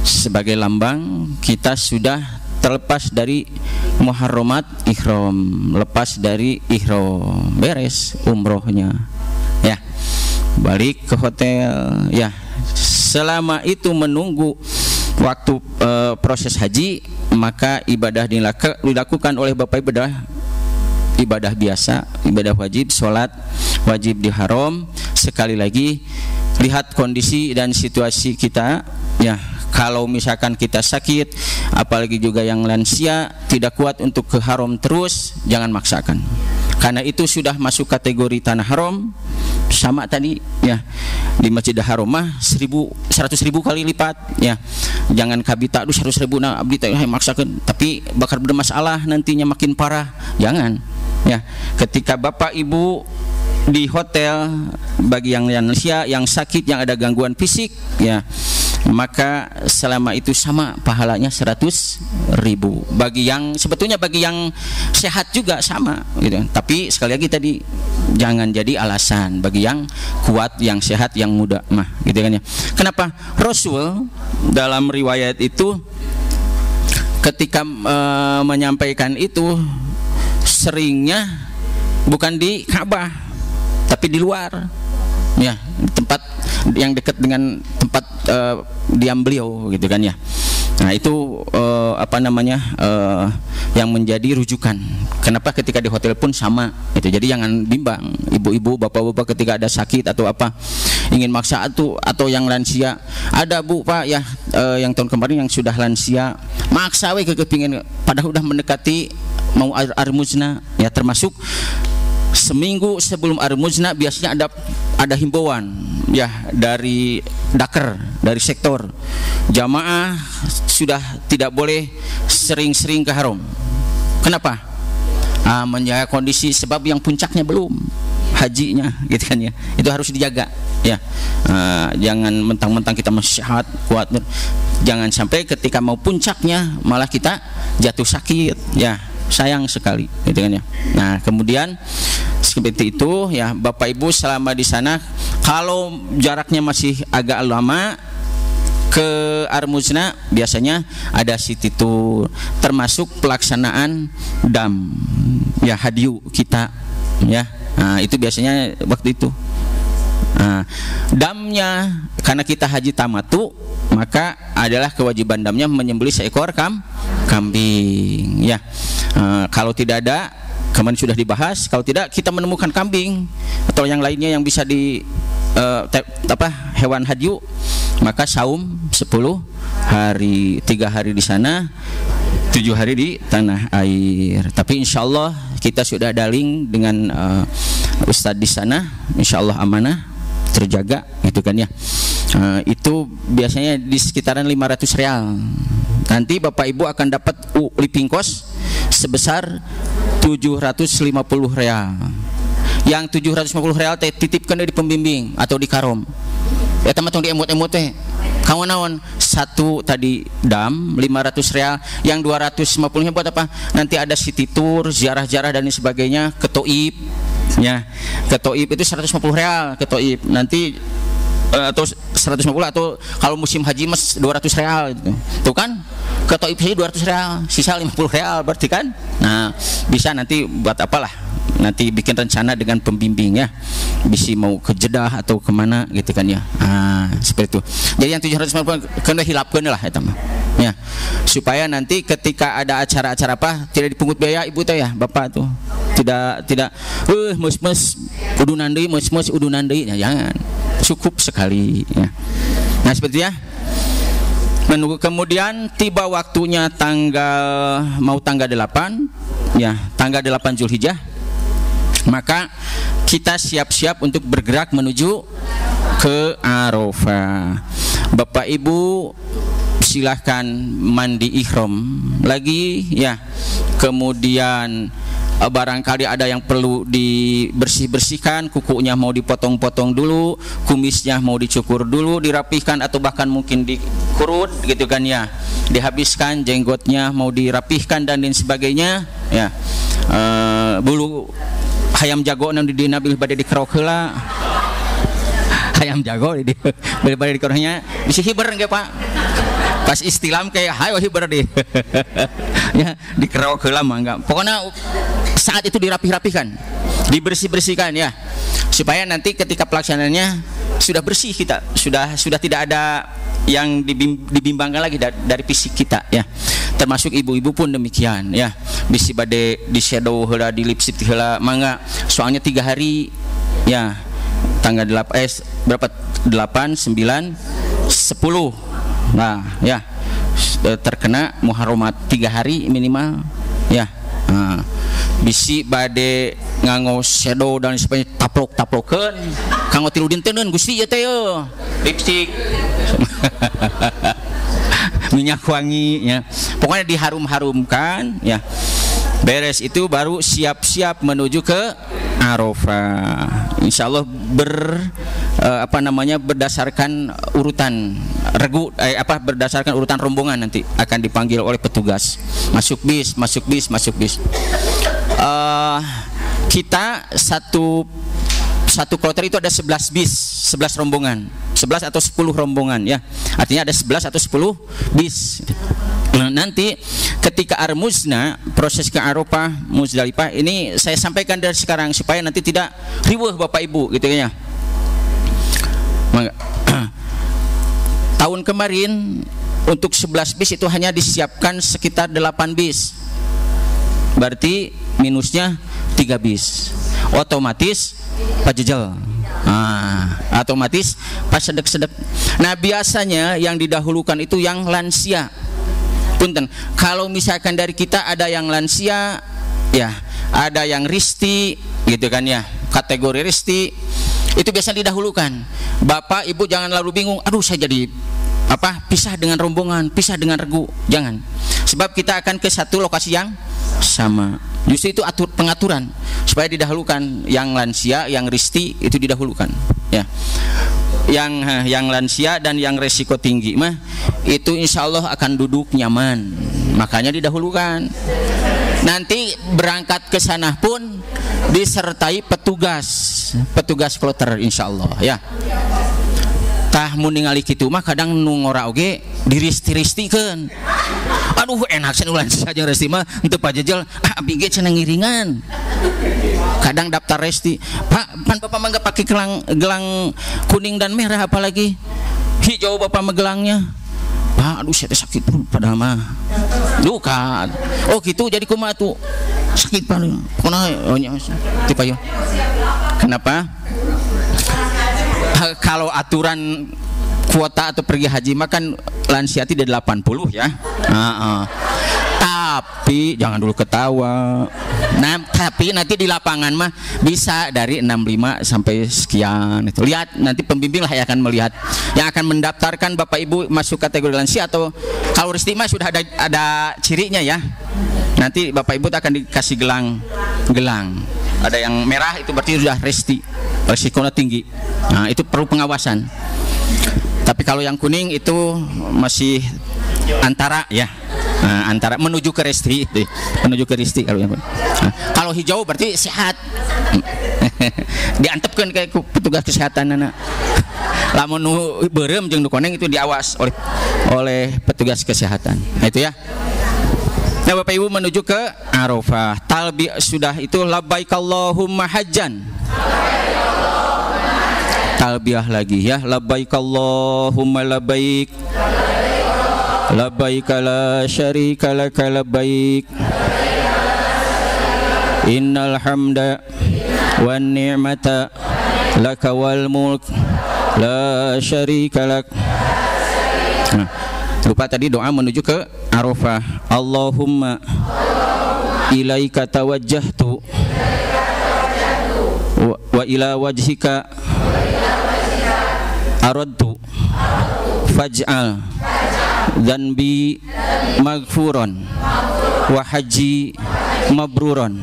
sebagai lambang kita sudah terlepas dari muharramat ihram, lepas dari ihram, beres umrohnya ya, balik ke hotel ya. Selama itu menunggu waktu proses haji, maka ibadah dilakukan oleh Bapak Ibu ibadah biasa, ibadah wajib, sholat wajib di haram. Sekali lagi, lihat kondisi dan situasi kita ya. Kalau misalkan kita sakit, apalagi juga yang lansia, tidak kuat untuk ke haram terus, jangan maksakan. Karena itu sudah masuk kategori tanah haram. Sama tadi ya, di Masjidil Haram mah 100.000 kali lipat ya. Jangan kabita 100.000 nah abdi teh maksakan, tapi bakal bermasalah nantinya makin parah. Jangan ya. Ketika Bapak Ibu di hotel, bagi yang lansia, yang sakit, yang ada gangguan fisik ya, maka selama itu sama pahalanya 100.000. Bagi yang sebetulnya bagi yang sehat juga sama gitu. Tapi sekali lagi tadi, jangan jadi alasan bagi yang kuat, yang sehat, yang muda mah gitu kan ya. Kenapa? Rasul dalam riwayat itu ketika menyampaikan itu seringnya bukan di Ka'bah tapi di luar ya, tempat yang dekat dengan tempat diam beliau gitu kan ya. Nah itu yang menjadi rujukan. Kenapa ketika di hotel pun sama gitu. Jadi jangan bimbang ibu-ibu, bapak-bapak ketika ada sakit atau apa ingin maksa atau yang lansia. Ada Bu Pak ya, yang tahun kemarin yang sudah lansia maksa we kepingin, padahal udah mendekati mau Armuzna ya, termasuk seminggu sebelum Armuzna biasanya ada himbauan ya dari Daker, dari sektor jamaah sudah tidak boleh sering-sering ke haram. Kenapa? Menjaga kondisi, sebab yang puncaknya belum hajinya gitu kan ya, itu harus dijaga ya. Jangan mentang-mentang kita masih sehat kuat, jangan sampai ketika mau puncaknya malah kita jatuh sakit ya, sayang sekali gitu kan ya. Nah kemudian seperti itu ya Bapak Ibu selama di sana, kalau jaraknya masih agak lama ke Armuzna biasanya ada city tour, termasuk pelaksanaan dam ya, hadiu kita ya. Nah, itu biasanya waktu itu. Nah, damnya karena kita haji tamatu, maka adalah kewajiban damnya menyembelih seekor kambing ya. Kalau tidak ada, kemarin sudah dibahas, kalau tidak kita menemukan kambing atau yang lainnya yang bisa hewan hadiu, maka saum 10 hari, 3 hari di sana, 7 hari di tanah air. Tapi insya Allah kita sudah ada link dengan Ustadz di sana, insya Allah amanah, terjaga gitu kan ya. Itu biasanya di sekitaran 500 real. Nanti Bapak Ibu akan dapat living cost sebesar 750 real. Yang 750 real teh titipkan di pembimbing atau di karom. Ya teman tong di emot-emot teh. Kamu naon? Satu tadi dam 500 real, yang 250-nya buat apa? Nanti ada city tour, ziarah-ziarah dan sebagainya ke Toib. Ya. Ke Toib itu 150 real ke Toib. Nanti atau 150 atau kalau musim haji mas 200 real gitu. Tuh kan? ke Taif saja 200 real, sisa 50 real berarti kan. Nah, bisa nanti buat apalah, nanti bikin rencana dengan pembimbing ya, bisa mau ke Jeddah atau kemana gitu kan ya. Seperti itu. Jadi yang 750 kena hilapkan lah ya, supaya nanti ketika ada acara-acara apa tidak dipungut biaya ibu tuh ya, bapak tuh tidak mus udunan deui, mus udunan deui, ya jangan, cukup sekali ya. Nah seperti ya. Menunggu kemudian tiba waktunya tanggal 8 ya, tanggal 8 Zulhijjah, maka kita siap-siap untuk bergerak menuju ke Arafah. Bapak Ibu silahkan mandi ihram lagi ya, kemudian barangkali ada yang perlu dibersih-bersihkan, kukunya mau dipotong-potong dulu, kumisnya mau dicukur dulu, dirapihkan atau bahkan mungkin dikurut gitu kan ya, dihabiskan, jenggotnya mau dirapihkan dan lain sebagainya ya. Bulu hayam jago nan di nabil bade dikerok heula, hayam jago di bade dikeroknya bisa hiber nggak Pak, pas istilam kayak hayo hiber di ya dikerok heula mah enggak, pokoknya saat itu dirapih-rapihkan, dibersih-bersihkan ya, supaya nanti ketika pelaksanaannya sudah bersih, kita sudah tidak ada yang dibimbangkan lagi dari fisik kita ya. Termasuk ibu-ibu pun demikian ya, bisi bade di shadow heula, di lipstick heula mangga, soalnya 3 hari ya, tanggal 8 berapa, 8, 9, 10 nah ya, terkena muharramat 3 hari minimal ya. Bisi bade nganggo shadow dan sebagainya, taplok-taplokeun kanggo 3 dinten Gusti ya teh lipstick minyak wangi ya, pokoknya diharum-harumkan ya. Beres itu baru siap-siap menuju ke Arafah. Insyaallah berdasarkan urutan regu berdasarkan urutan rombongan nanti akan dipanggil oleh petugas. Masuk bis. Kita satu kloter itu ada 11 bis, 11 rombongan, 11 atau 10 rombongan ya, artinya ada 11 atau 10 bis. Nanti ketika Armuzna, proses ke Arafah Muzdalifah ini saya sampaikan dari sekarang supaya nanti tidak riweuh Bapak Ibu gitu ya. Tahun kemarin untuk 11 bis itu hanya disiapkan sekitar 8 bis, berarti minusnya 3 bis, otomatis pajejel, otomatis pas sedek-sedek. Nah biasanya yang didahulukan itu yang lansia. Punten, kalau misalkan dari kita ada yang lansia ya, ada yang risti gitu kan ya, kategori risti itu biasanya didahulukan. Bapak Ibu jangan lalu bingung, aduh saya jadi pisah dengan rombongan, pisah dengan regu, jangan, sebab kita akan ke satu lokasi yang sama. Justru itu pengaturan supaya didahulukan yang lansia, yang risti itu didahulukan ya. Yang lansia dan yang resiko tinggi mah itu insya Allah akan duduk nyaman, makanya didahulukan. Nanti berangkat ke sana pun disertai petugas kloter insya Allah ya. Tah mun ningali kitu mah kadang nu ngora oge diristi-ristikeun. Aduh enak cenah ulah saja resti mah henteu pajejel, abi ge cenah ngiringan. Kadang daftar resti, Pak, pan Bapak mah enggak pakai gelang kuning dan merah apalagi hijau Bapak mah gelangnya. Pak, aduh saya sakit padahal mah. Duka. Oh gitu jadi kumaha tuh? Sakit Pak. Kunaha nya tipe yo. Kenapa? Kalau aturan kuota atau pergi haji mah kan lansia tidak 80 ya. Tapi jangan dulu ketawa. Nah, tapi nanti di lapangan mah bisa dari 65 sampai sekian itu. Lihat nanti pembimbing lah yang akan melihat, yang akan mendaftarkan Bapak Ibu masuk kategori lansia atau kalau risti mah sudah ada cirinya ya. Nanti Bapak Ibu akan dikasih gelang. Ada yang merah itu berarti sudah risti, risikonya tinggi. Nah, itu perlu pengawasan. Tapi kalau yang kuning itu masih antara ya. Antara menuju ke resti, menuju ke resti kalau yang kalau hijau berarti sehat. Diantepkan kayak petugas kesehatan anak. Lamun berem jeung nu koneng itu diawas oleh petugas kesehatan. Nah, itu ya. Nah, Bapak Ibu menuju ke Arafah. Talbiyah sudah itu labbaik Allahumma hajjan. Talbiyah lagi ya, labbaik Allahumma labbaik. Labbaik la syarika laka labbaik. Innal hamda wan ni'mata laka wal mulk la syarika lak. Lupa tadi doa menuju ke Arafah. Allahumma ilaika tawajjahtu wa ila wajhika aradtu faj'al dzanbi maghfuran wa haji mabruran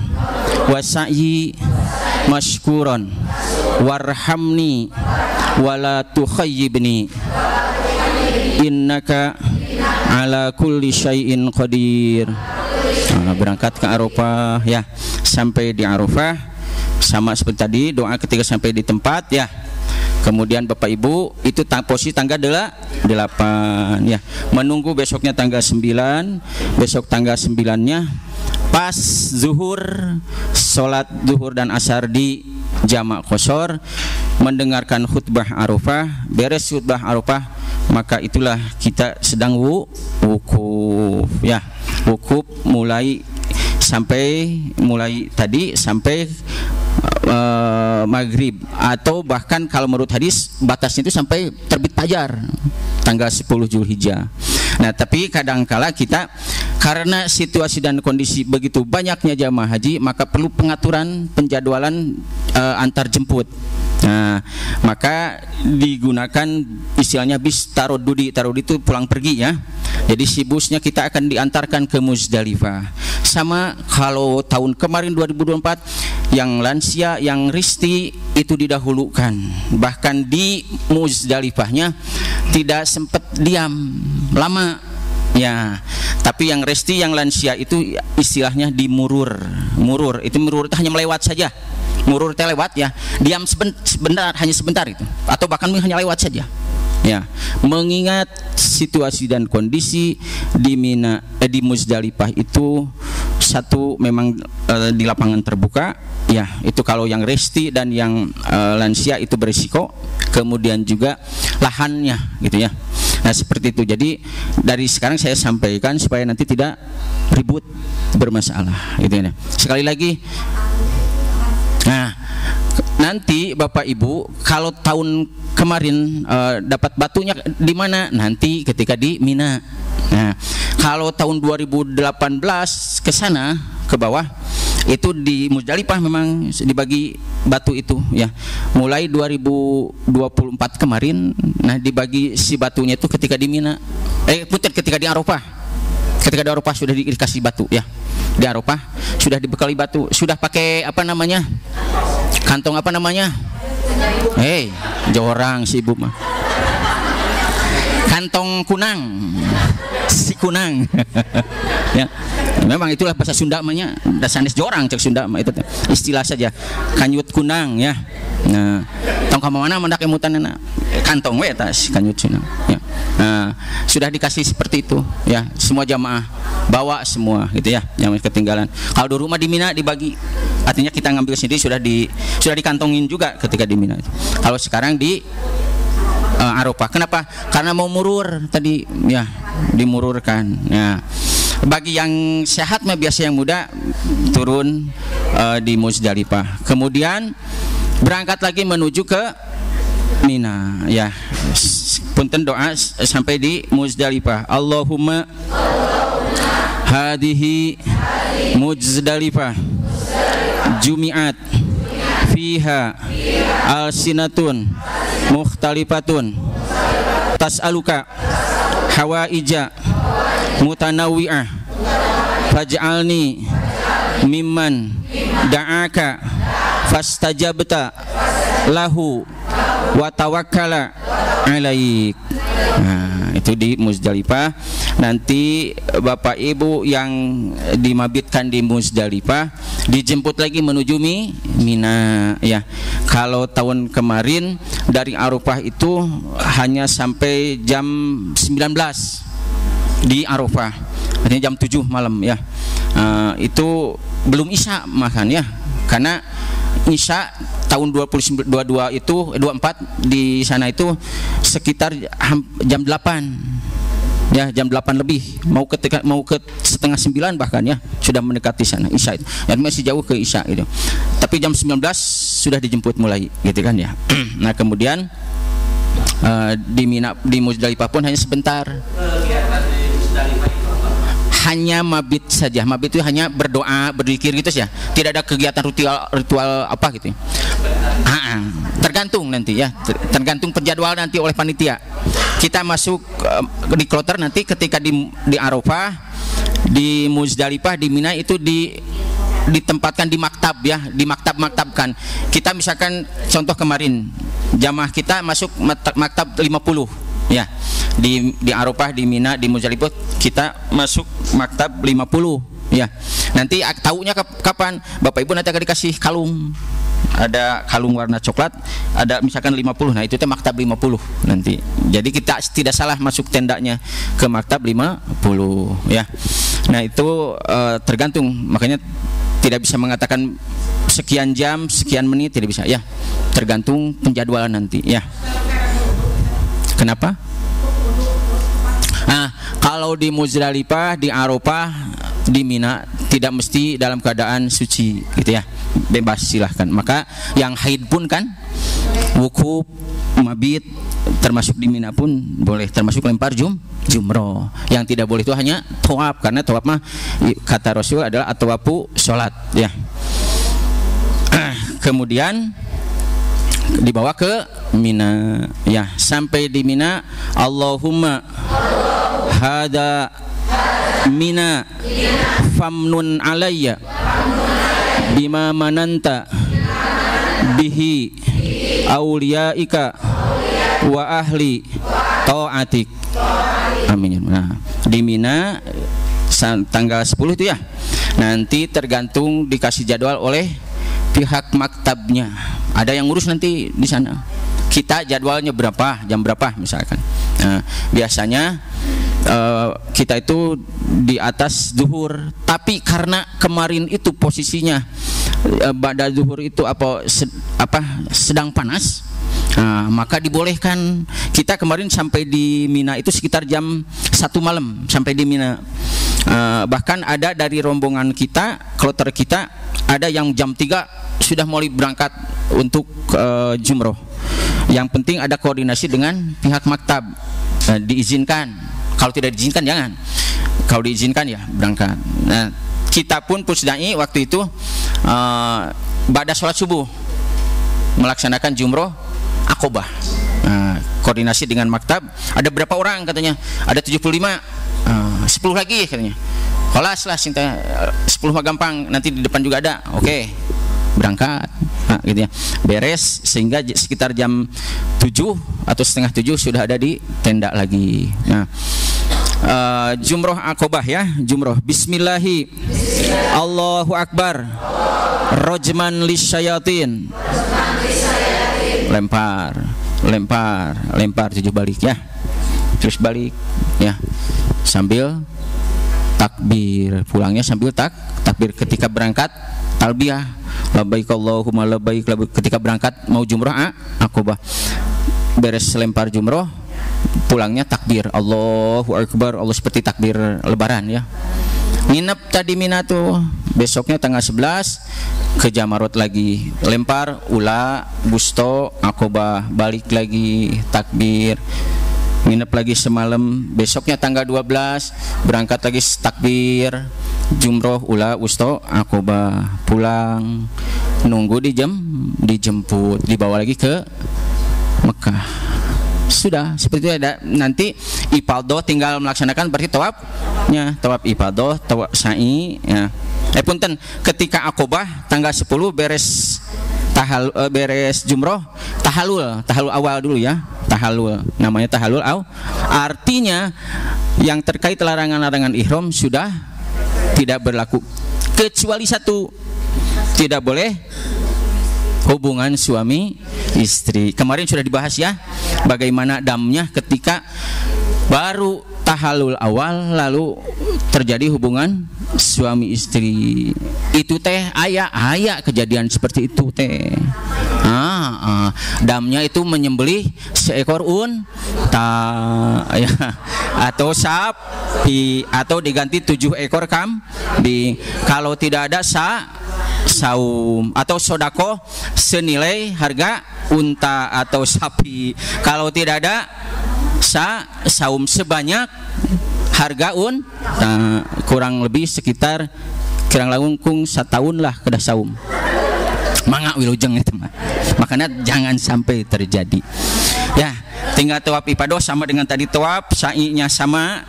wa sa'yi mashkuran warhamni wala tukhayyibni innaka ala kulli syai'in qadir. Berangkat ke Arafah ya. Sampai di Arafah sama seperti tadi, doa ketika sampai di tempat ya. Kemudian Bapak Ibu itu posisi tanggal 8 ya. Menunggu besoknya tanggal 9. Besok tanggal 9-nya pas zuhur, sholat zuhur dan asar di jamak qashar, mendengarkan khutbah Arafah. Beres khutbah Arafah, maka itulah kita sedang wukuf ya. Wukuf mulai tadi sampai maghrib, atau bahkan kalau menurut hadis batasnya itu sampai terbit fajar tanggal 10 Zulhijjah. Nah, tapi kadangkala kita karena situasi dan kondisi begitu banyaknya jamaah haji, maka perlu pengaturan penjadwalan antar jemput. Nah, maka digunakan istilahnya bis tarodudi. Tarodudi itu pulang pergi ya. Jadi si busnya kita akan diantarkan ke Muzdalifah. Sama kalau tahun kemarin 2024 yang lansia, yang risti itu didahulukan. Bahkan di Muzdalifahnya tidak sempat diam lama ya. Tapi yang resti, yang lansia itu istilahnya dimurur. Murur itu hanya melewat saja. Murur teh lewat ya, diam sebentar, hanya sebentar itu, atau bahkan hanya lewat saja ya. Mengingat situasi dan kondisi di Mina, di Muzdalifah itu satu memang di lapangan terbuka ya, itu kalau yang resti dan yang lansia itu berisiko. Kemudian juga lahannya gitu ya. Nah, seperti itu. Jadi dari sekarang saya sampaikan supaya nanti tidak ribut, bermasalah gitu ya. Sekali lagi, nah, nanti Bapak Ibu kalau tahun kemarin dapat batunya di mana? Nanti ketika di Mina. Nah, kalau tahun 2018 ke sana ke bawah itu di Muzdalifah memang dibagi batu itu ya. Mulai 2024 kemarin, nah dibagi si batunya itu ketika di Mina. Ketika di Arafah. Ketika di Arafah sudah dikasih batu ya. Di Arafah sudah dibekali batu, sudah pakai apa namanya? Kantong apa namanya? Jorang si ibu mah. Kantong kunang. Si kunang. Ya. Memang itulah bahasa Sunda namanya. Dasanes jorang cek Sunda mah itu istilah saja. Kanyut kunang ya. Nah, tong ka mana mendak emutanna? Kantong we eta kanyut Sunda. Ya. Nah, sudah dikasih seperti itu ya. Semua jamaah bawa semua gitu ya, yang ketinggalan. Kalau di rumah di Mina dibagi. Artinya kita ngambil sendiri, sudah dikantongin juga ketika di Mina. Kalau sekarang di Arafah. Kenapa? Karena mau murur tadi ya, dimururkan. Ya. Bagi yang sehat mah biasa yang muda turun di Muzdalifah. Kemudian berangkat lagi menuju ke Mina ya. Punten doa sampai di Muzdalifah. Allahumma hadihi Muzdalifah jumi'at fiha alsinatun mukhtalifatun tas'aluka hawaija mutanawwi'ah faj'alni mimman da'aka fastajabta lahu wa tawakkala alaik. Nah, itu itu di Muzdalifah. Nanti Bapak Ibu yang dimabitkan di Muzdalifah dijemput lagi menuju Mina ya. Kalau tahun kemarin dari Arafah itu hanya sampai jam 19 di Arafah, artinya jam 7 malam ya. Itu belum Isya makan ya, karena Isya tahun 22 itu 24 di sana itu sekitar jam 8 ya, jam 8 lebih, mau ke setengah 9 bahkan ya, sudah mendekati sana Isya itu ya, masih jauh ke Isya itu, tapi jam 19 sudah dijemput mulai gitu kan ya. Nah kemudian di Mina, di Muzdalifah pun hanya sebentar, hanya mabit saja. Mabit itu hanya berdoa, berzikir gitu ya. Tidak ada kegiatan ritual apa gitu. Tergantung nanti ya. Tergantung penjadwal nanti oleh panitia. Kita masuk di kloter nanti ketika di Arafah, di Muzdalifah, di Mina itu ditempatkan di maktab ya, di maktab-maktabkan. Kita misalkan contoh kemarin jamaah kita masuk maktab 50 ya, di Arafah, di Mina, di Muzdalifah kita masuk maktab 50 ya. Nanti tahunya kapan? Bapak Ibu nanti akan dikasih kalung, ada kalung warna coklat, ada misalkan 50, nah itu teh maktab 50 nanti. Jadi kita tidak salah masuk tendanya ke maktab 50 ya. Nah itu tergantung, makanya tidak bisa mengatakan sekian jam, sekian menit, tidak bisa ya, tergantung penjadwalan nanti ya. Kenapa? Nah, kalau di Muzdalifah, di Arafah, di Mina tidak mesti dalam keadaan suci gitu ya, bebas silahkan. Maka yang haid pun kan wukuf, mabit, termasuk di Mina pun boleh, termasuk lempar jumroh. Yang tidak boleh itu hanya tawaf, karena tawaf mah kata Rasul adalah at-tawafu sholat ya. Kemudian dibawa ke Mina ya, sampai di Mina Allahumma hada Mina famnun alayya bima mananta bihi auliyaika wa ahli ta'atik, amin. Nah di Mina tanggal 10 itu ya, nanti tergantung dikasih jadwal oleh pihak maktabnya, ada yang ngurus nanti di sana. Kita jadwalnya berapa, jam berapa misalkan. Nah, biasanya kita itu di atas zuhur, tapi karena kemarin itu posisinya pada zuhur itu sedang panas, maka dibolehkan. Kita kemarin sampai di Mina itu sekitar jam 1 malam sampai di Mina. Bahkan ada dari rombongan kita, kloter kita, ada yang jam 3 sudah mulai berangkat untuk jumroh. Yang penting ada koordinasi dengan pihak maktab, diizinkan. Kalau tidak diizinkan jangan. Kalau diizinkan ya berangkat. Nah, kita pun Pusdai waktu itu ba'da sholat subuh melaksanakan jumroh Aqobah. Koordinasi dengan maktab, ada berapa orang katanya? Ada 75, 10 lagi katanya. Kolas lah cinta 10 mah gampang, nanti di depan juga ada. Oke, berangkat. Nah, gitu ya. Beres sehingga sekitar jam 7 atau setengah 7 sudah ada di tenda lagi. Nah, jumroh Aqobah ya, jumroh. Bismillahi, Allahu Akbar, rojman lisyayatin, lempar 7 balik ya, terus balik ya, sambil takbir, pulangnya sambil takbir. Ketika berangkat talbiyah, labbaik Allahumma labbaik. Ketika berangkat mau jumroh Aqobah, beres lempar jumroh, pulangnya takbir Allahu Akbar, Allah seperti takbir lebaran ya. Nginep tadi Mina tuh, besoknya tanggal 11 ke Jamarot lagi, lempar ula busto Aqobah, balik lagi takbir, nginep lagi semalam, besoknya tanggal 12 berangkat lagi takbir jumroh ula busto Aqobah, pulang nunggu dijemput, dibawa lagi ke Mekah. Sudah seperti itu. Ada nanti ifadah, tinggal melaksanakan berarti tawafnya, tawaf ifadah, tawaf sa'i ya. Punten, ketika Aqobah tanggal 10 beres jumroh, tahalul awal dulu ya, tahallul, namanya tahallul artinya yang terkait larangan-larangan ihram sudah tidak berlaku, kecuali satu, tidak boleh hubungan suami istri. Kemarin sudah dibahas ya, bagaimana damnya ketika baru tahallul awal lalu terjadi hubungan suami istri. Itu teh aya kejadian seperti itu teh. Damnya itu menyembelih seekor unta ya, atau sapi, atau diganti 7 ekor kambing. Kalau tidak ada saum atau sodako senilai harga unta atau sapi. Kalau tidak ada saum sebanyak harga kurang lebih sekitar kirang langkung 1 tahun lah kedah saum. Mangga wilujeng itu mah. Makanya jangan sampai terjadi. Ya, tinggal tawaf ifadah sama dengan tadi tawaf, sa'inya sama,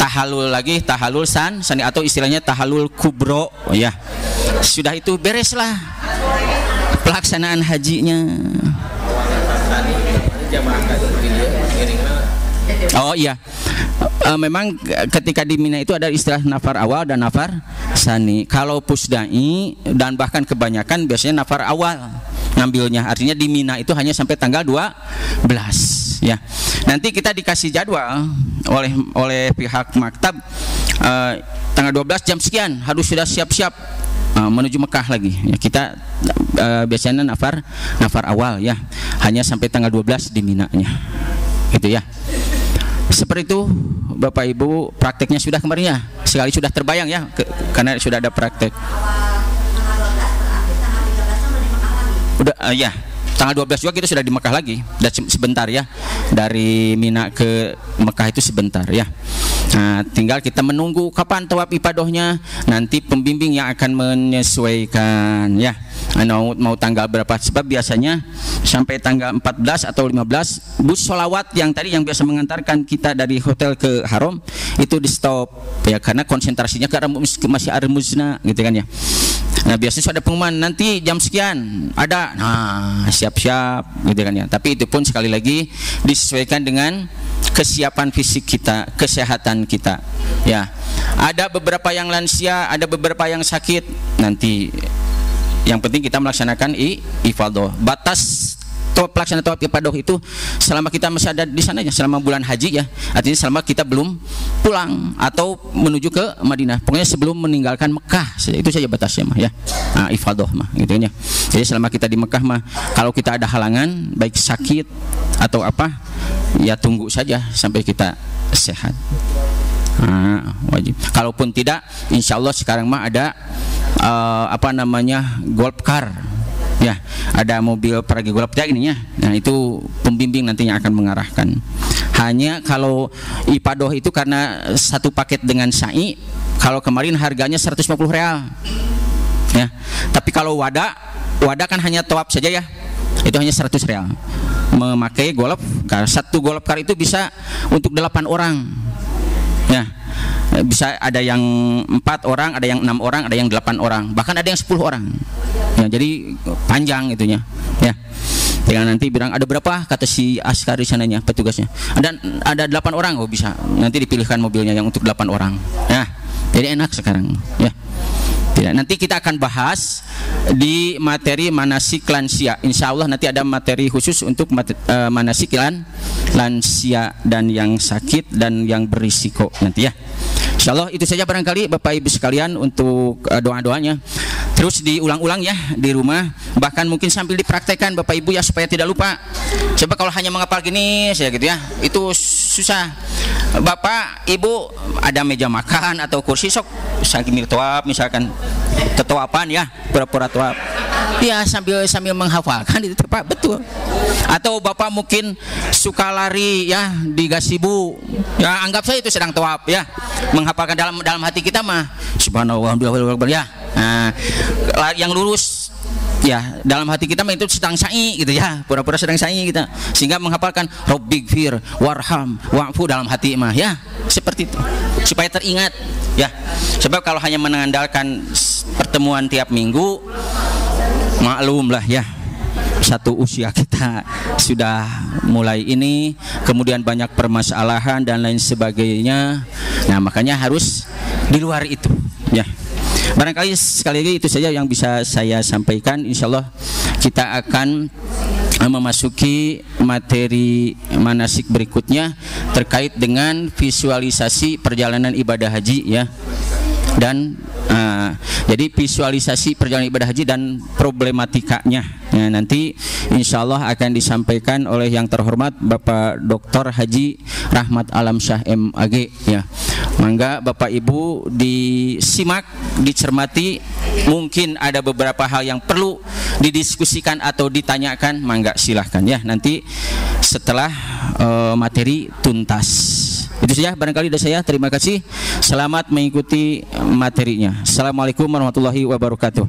tahallul lagi, tahallul sani atau istilahnya tahallul kubro ya. Sudah itu bereslah pelaksanaan hajinya. Oh iya, memang ketika di Mina itu ada istilah nafar awal dan nafar sani. Kalau pusdai dan bahkan kebanyakan biasanya nafar awal ngambilnya, artinya di Mina itu hanya sampai tanggal 12 ya. Nanti kita dikasih jadwal oleh pihak maktab, tanggal 12 jam sekian harus sudah siap-siap menuju Mekah lagi ya. Kita biasanya nafar awal ya, hanya sampai tanggal 12 di Minanya gitu ya. Seperti itu Bapak Ibu, prakteknya sudah kemarin ya, sekali sudah terbayang ya, karena sudah ada praktek. Udah ya, tanggal 12 juga kita sudah di Mekah lagi, dan sebentar ya, dari Mina ke Mekah itu sebentar ya. Nah, tinggal kita menunggu kapan tawaf ibadahnya, nanti pembimbing yang akan menyesuaikan ya. Mau tanggal berapa, sebab biasanya sampai tanggal 14 atau 15 bus sholawat yang tadi yang biasa mengantarkan kita dari hotel ke haram itu di stop ya, karena konsentrasinya ke masih Armuzna gitu kan ya. Nah biasanya ada pengumuman nanti jam sekian ada, nah siap-siap gitu kan ya. Tapi itu pun sekali lagi disesuaikan dengan kesiapan fisik kita, kesehatan kita ya. Ada beberapa yang lansia, ada beberapa yang sakit, nanti yang penting kita melaksanakan ifadah. Batas pelaksanaan tawaf ifadah itu selama kita masih ada di sana ya, selama bulan haji ya, artinya selama kita belum pulang atau menuju ke Madinah, pokoknya sebelum meninggalkan Mekah, itu saja batasnya mah ya. Ifadah mah gitu ya. Jadi selama kita di Mekah mah, kalau kita ada halangan baik sakit atau apa ya, tunggu saja sampai kita sehat. Wajib. Kalaupun tidak, insya Allah sekarang mah ada golf car ya, ada mobil peragi golf ya ininya. Nah itu pembimbing nantinya akan mengarahkan. Hanya kalau ifadah itu karena satu paket dengan sa'i, kalau kemarin harganya 150 real ya. Tapi kalau wada kan hanya tawaf saja ya, itu hanya 100 real. Memakai golf car, satu golf car itu bisa untuk 8 orang ya, bisa ada yang 4 orang, ada yang 6 orang, ada yang 8 orang, bahkan ada yang 10 orang ya, jadi panjang itunya ya. Tinggal nanti bilang ada berapa, kata si askar di sananya, petugasnya ada 8 orang, oh bisa, nanti dipilihkan mobilnya yang untuk 8 orang ya. Jadi enak sekarang ya. Tidak, nanti kita akan bahas di materi manasik lansia. Insya Allah nanti ada materi khusus untuk manasik lansia dan yang sakit dan yang berisiko nanti ya. Insya Allah itu saja barangkali Bapak Ibu sekalian untuk doa-doanya. Terus diulang-ulang ya di rumah, bahkan mungkin sambil dipraktekkan Bapak Ibu ya, supaya tidak lupa. Coba kalau hanya menghafal gini saya gitu ya, itu susah. Bapak Ibu ada meja makan atau kursi, sok sambil tawaf misalkan, tetawapan ya, pura-pura tawaf ya, sambil menghafalkan itu Pak, betul. Atau Bapak mungkin suka lari ya di gazebo ya, anggap saya itu sedang tawaf ya, menghafalkan dalam hati kita mah subhanallah ya. Nah, yang lurus ya, dalam hati kita mah itu sedang sa'i gitu ya, pura-pura sedang sa'i kita, sehingga menghafalkan Rabbighfir warham wa'fu dalam hati mah ya, seperti itu supaya teringat ya. Sebab kalau hanya mengandalkan pertemuan tiap minggu, maklum lah ya, satu usia kita sudah mulai ini, kemudian banyak permasalahan dan lain sebagainya. Nah, makanya harus di luar itu, ya. Barangkali sekali lagi itu saja yang bisa saya sampaikan. Insyaallah kita akan memasuki materi manasik berikutnya terkait dengan visualisasi perjalanan ibadah haji, ya. Dan jadi visualisasi perjalanan ibadah haji dan problematikanya, ya, nanti insya Allah akan disampaikan oleh yang terhormat Bapak Dr. Haji Rahmat Alam Syah MAG, ya. Mangga Bapak Ibu disimak, dicermati, mungkin ada beberapa hal yang perlu didiskusikan atau ditanyakan, mangga silahkan, ya, nanti setelah materi tuntas. Itu saja barangkali dari saya. Terima kasih. Selamat mengikuti materinya. Assalamualaikum warahmatullahi wabarakatuh.